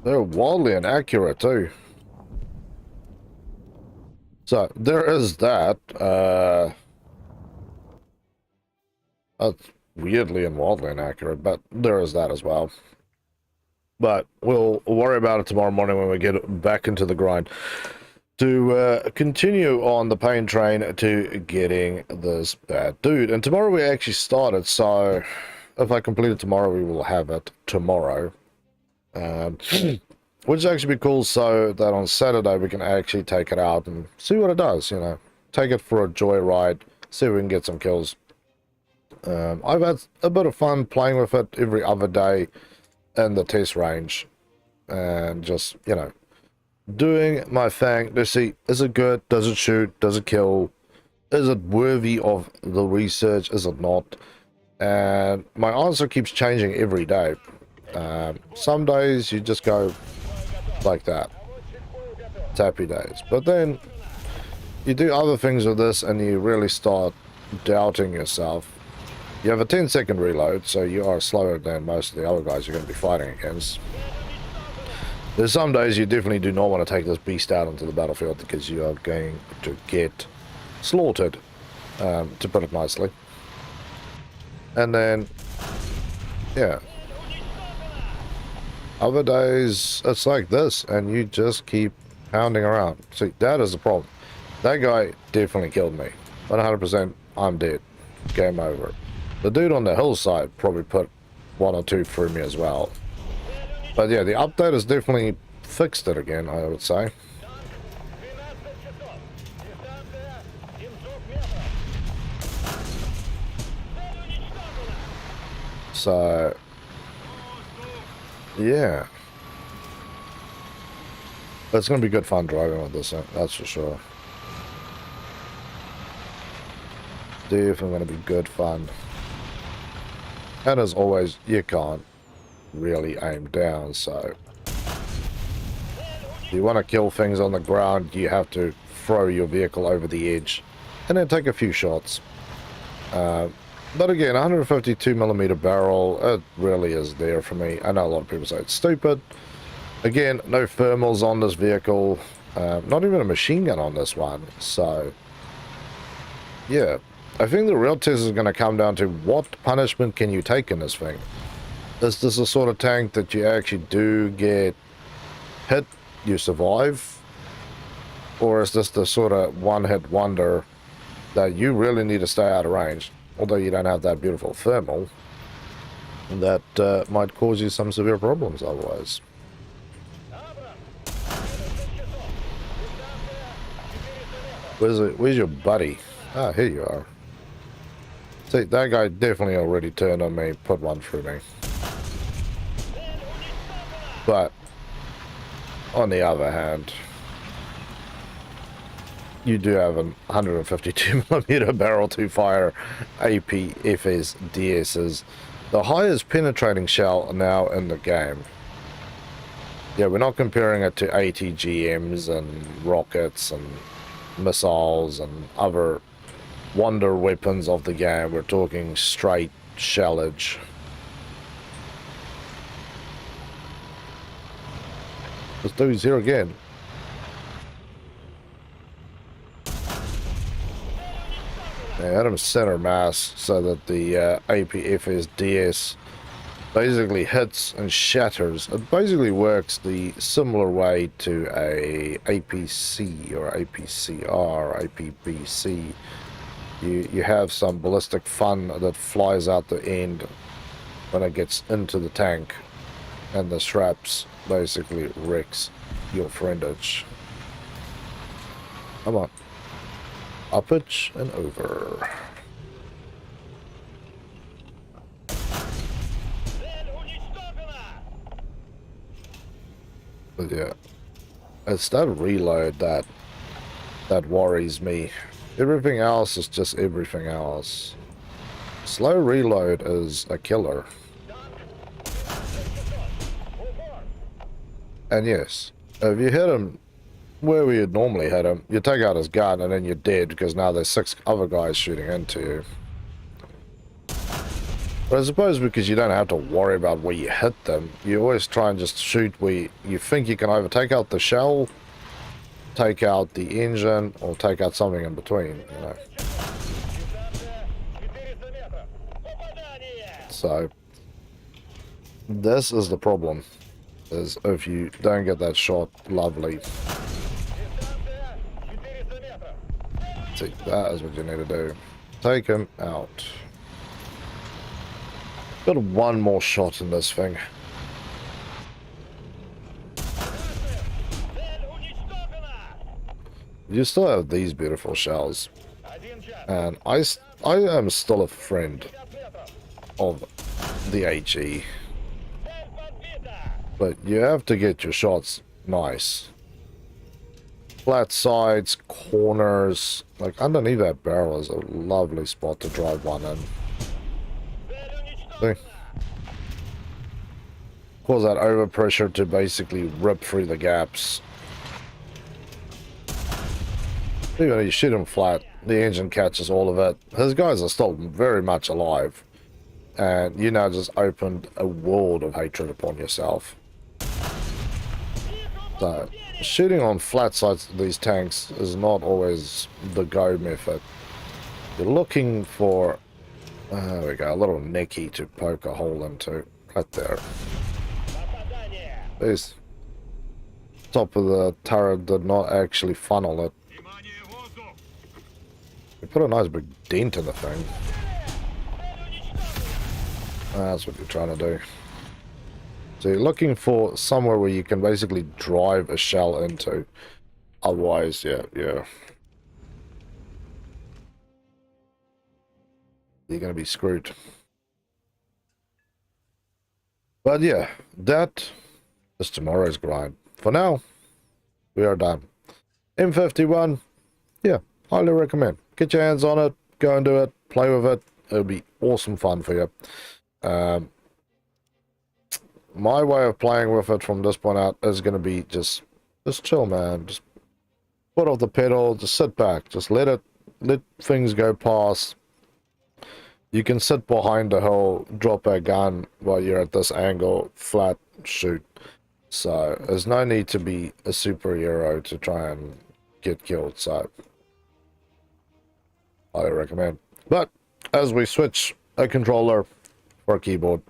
They're wildly inaccurate too. So, there is that. That's weirdly and wildly inaccurate, but there is that as well. But we'll worry about it tomorrow morning when we get back into the grind. To continue on the pain train to getting this bad dude. And tomorrow we actually started, so if I complete it tomorrow, we will have it tomorrow. Which is actually be cool, so that on Saturday we can actually take it out and see what it does, you know. Take it for a joyride, see if we can get some kills. I've had a bit of fun playing with it every other day in the test range. And just, you know, doing my thing to see, is it good, does it shoot, does it kill, is it worthy of the research, is it not? And my answer keeps changing every day. Some days you just go like that, it's happy days, but then you do other things with this and you really start doubting yourself. You have a 10-second reload, so you are slower than most of the other guys you're going to be fighting against. There's some days you definitely do not want to take this beast out into the battlefield because you are going to get slaughtered, to put it nicely. And then, yeah. Other days, it's like this, and you just keep pounding around. See, that is the problem. That guy definitely killed me. 100%, I'm dead. Game over. The dude on the hillside probably put 1 or 2 through me as well. But yeah, the update has definitely fixed it again, I would say. So, yeah. It's going to be good fun driving with this, that's for sure. Definitely going to be good fun. And as always, you can't really aim down, so if you want to kill things on the ground, you have to throw your vehicle over the edge and then take a few shots. But again, 152mm barrel, it really is there for me. I know a lot of people say it's stupid. Again, no thermals on this vehicle, not even a machine gun on this one, so yeah. I think the real test is going to come down to what punishment can you take in this thing. Is this the sort of tank that you actually do get hit, you survive? Or is this the sort of one-hit wonder that you really need to stay out of range? Although you don't have that beautiful thermal, that might cause you some severe problems otherwise. Where's your buddy? Ah, here you are. See, that guy definitely already turned on me, put 1 through me. But, on the other hand, you do have a 152mm barrel to fire APFS DSs, the highest penetrating shell now in the game. Yeah, we're not comparing it to ATGMs and rockets and missiles and other wonder weapons of the game. We're talking straight shellage. This dude's here again. I had him center mass so that the APFS DS basically hits and shatters. It basically works the similar way to a APC or APCR or APBC. You have some ballistic fun that flies out the end when it gets into the tank, and the straps basically wrecks your friendage. Come on. Up it and over. But yeah, it's that reload that worries me. Everything else is just everything else. Slow reload is a killer. And yes, if you hit him where we would normally hit him, you take out his gun and then you're dead because now there's 6 other guys shooting into you. But I suppose because you don't have to worry about where you hit them, you always try and just shoot where you think you can either take out the shell, take out the engine, or take out something in between, you know. So this is the problem, is if you don't get that shot, lovely. See, that is what you need to do. Take him out. Got 1 more shot in this thing. You still have these beautiful shells, and I am still a friend of the HE, but you have to get your shots nice. Flat sides, corners, like underneath that barrel is a lovely spot to drive one in. See? Cause that overpressure to basically rip through the gaps. Even when you shoot him flat, the engine catches all of it. His guys are still very much alive. And you now just opened a world of hatred upon yourself. So, shooting on flat sides of these tanks is not always the go method. You're looking for, there we go, a little necky to poke a hole into, right there. This top of the turret did not actually funnel it. We put a nice big dent in the thing. That's what you're trying to do. So you're looking for somewhere where you can basically drive a shell into. Otherwise, yeah. You're going to be screwed. But yeah, that is tomorrow's grind. For now, we are done. M-51, yeah, highly recommend. Get your hands on it, go and do it, play with it. It'll be awesome fun for you. My way of playing with it from this point out is going to be just chill, man. Just put off the pedal, just sit back, just let things go past. You can sit behind the hill, drop a gun while you're at this angle, flat, shoot. So there's no need to be a superhero to try and get killed. So I recommend. But as we switch a controller for a keyboard,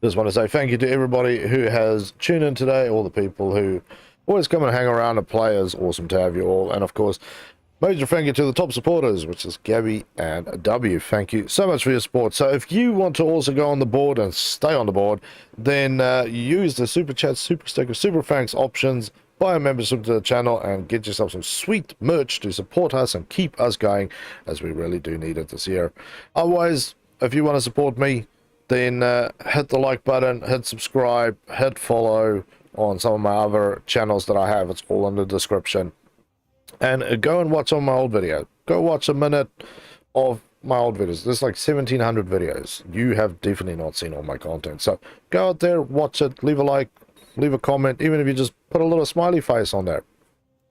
just want to say thank you to everybody who has tuned in today, all the people who always come and hang around and play. It's awesome to have you all. And of course, major thank you to the top supporters, which is Gabby and W. Thank you so much for your support. So if you want to also go on the board and stay on the board, then use the Super Chat, Super Sticker, Super Thanks options, buy a membership to the channel, and get yourself some sweet merch to support us and keep us going, as we really do need it this year. Otherwise, if you want to support me, then hit the like button, hit subscribe, hit follow on some of my other channels that I have. It's all in the description. And go and watch on my old video. Go watch a minute of my old videos. There's like 1,700 videos. You have definitely not seen all my content. So go out there, watch it, leave a like, leave a comment, even if you just put a little smiley face on there.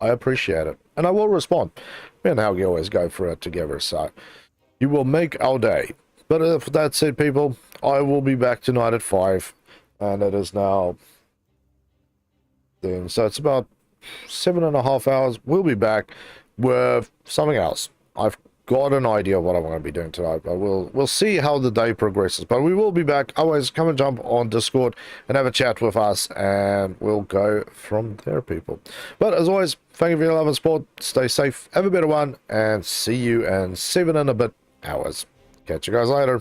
I appreciate it. And I will respond. Me and Helgi always go through it together. So you will make our day. But if that said, people, I will be back tonight at 5. And it is now then. So it's about 7.5 hours. We'll be back with something else. I've got an idea of what I'm going to be doing tonight, but we'll see how the day progresses. But we will be back. Always come and jump on Discord and have a chat with us, and we'll go from there, people. But as always, thank you for your love and support. Stay safe, have a better one, and see you in 7 and a bit hours. Catch you guys later.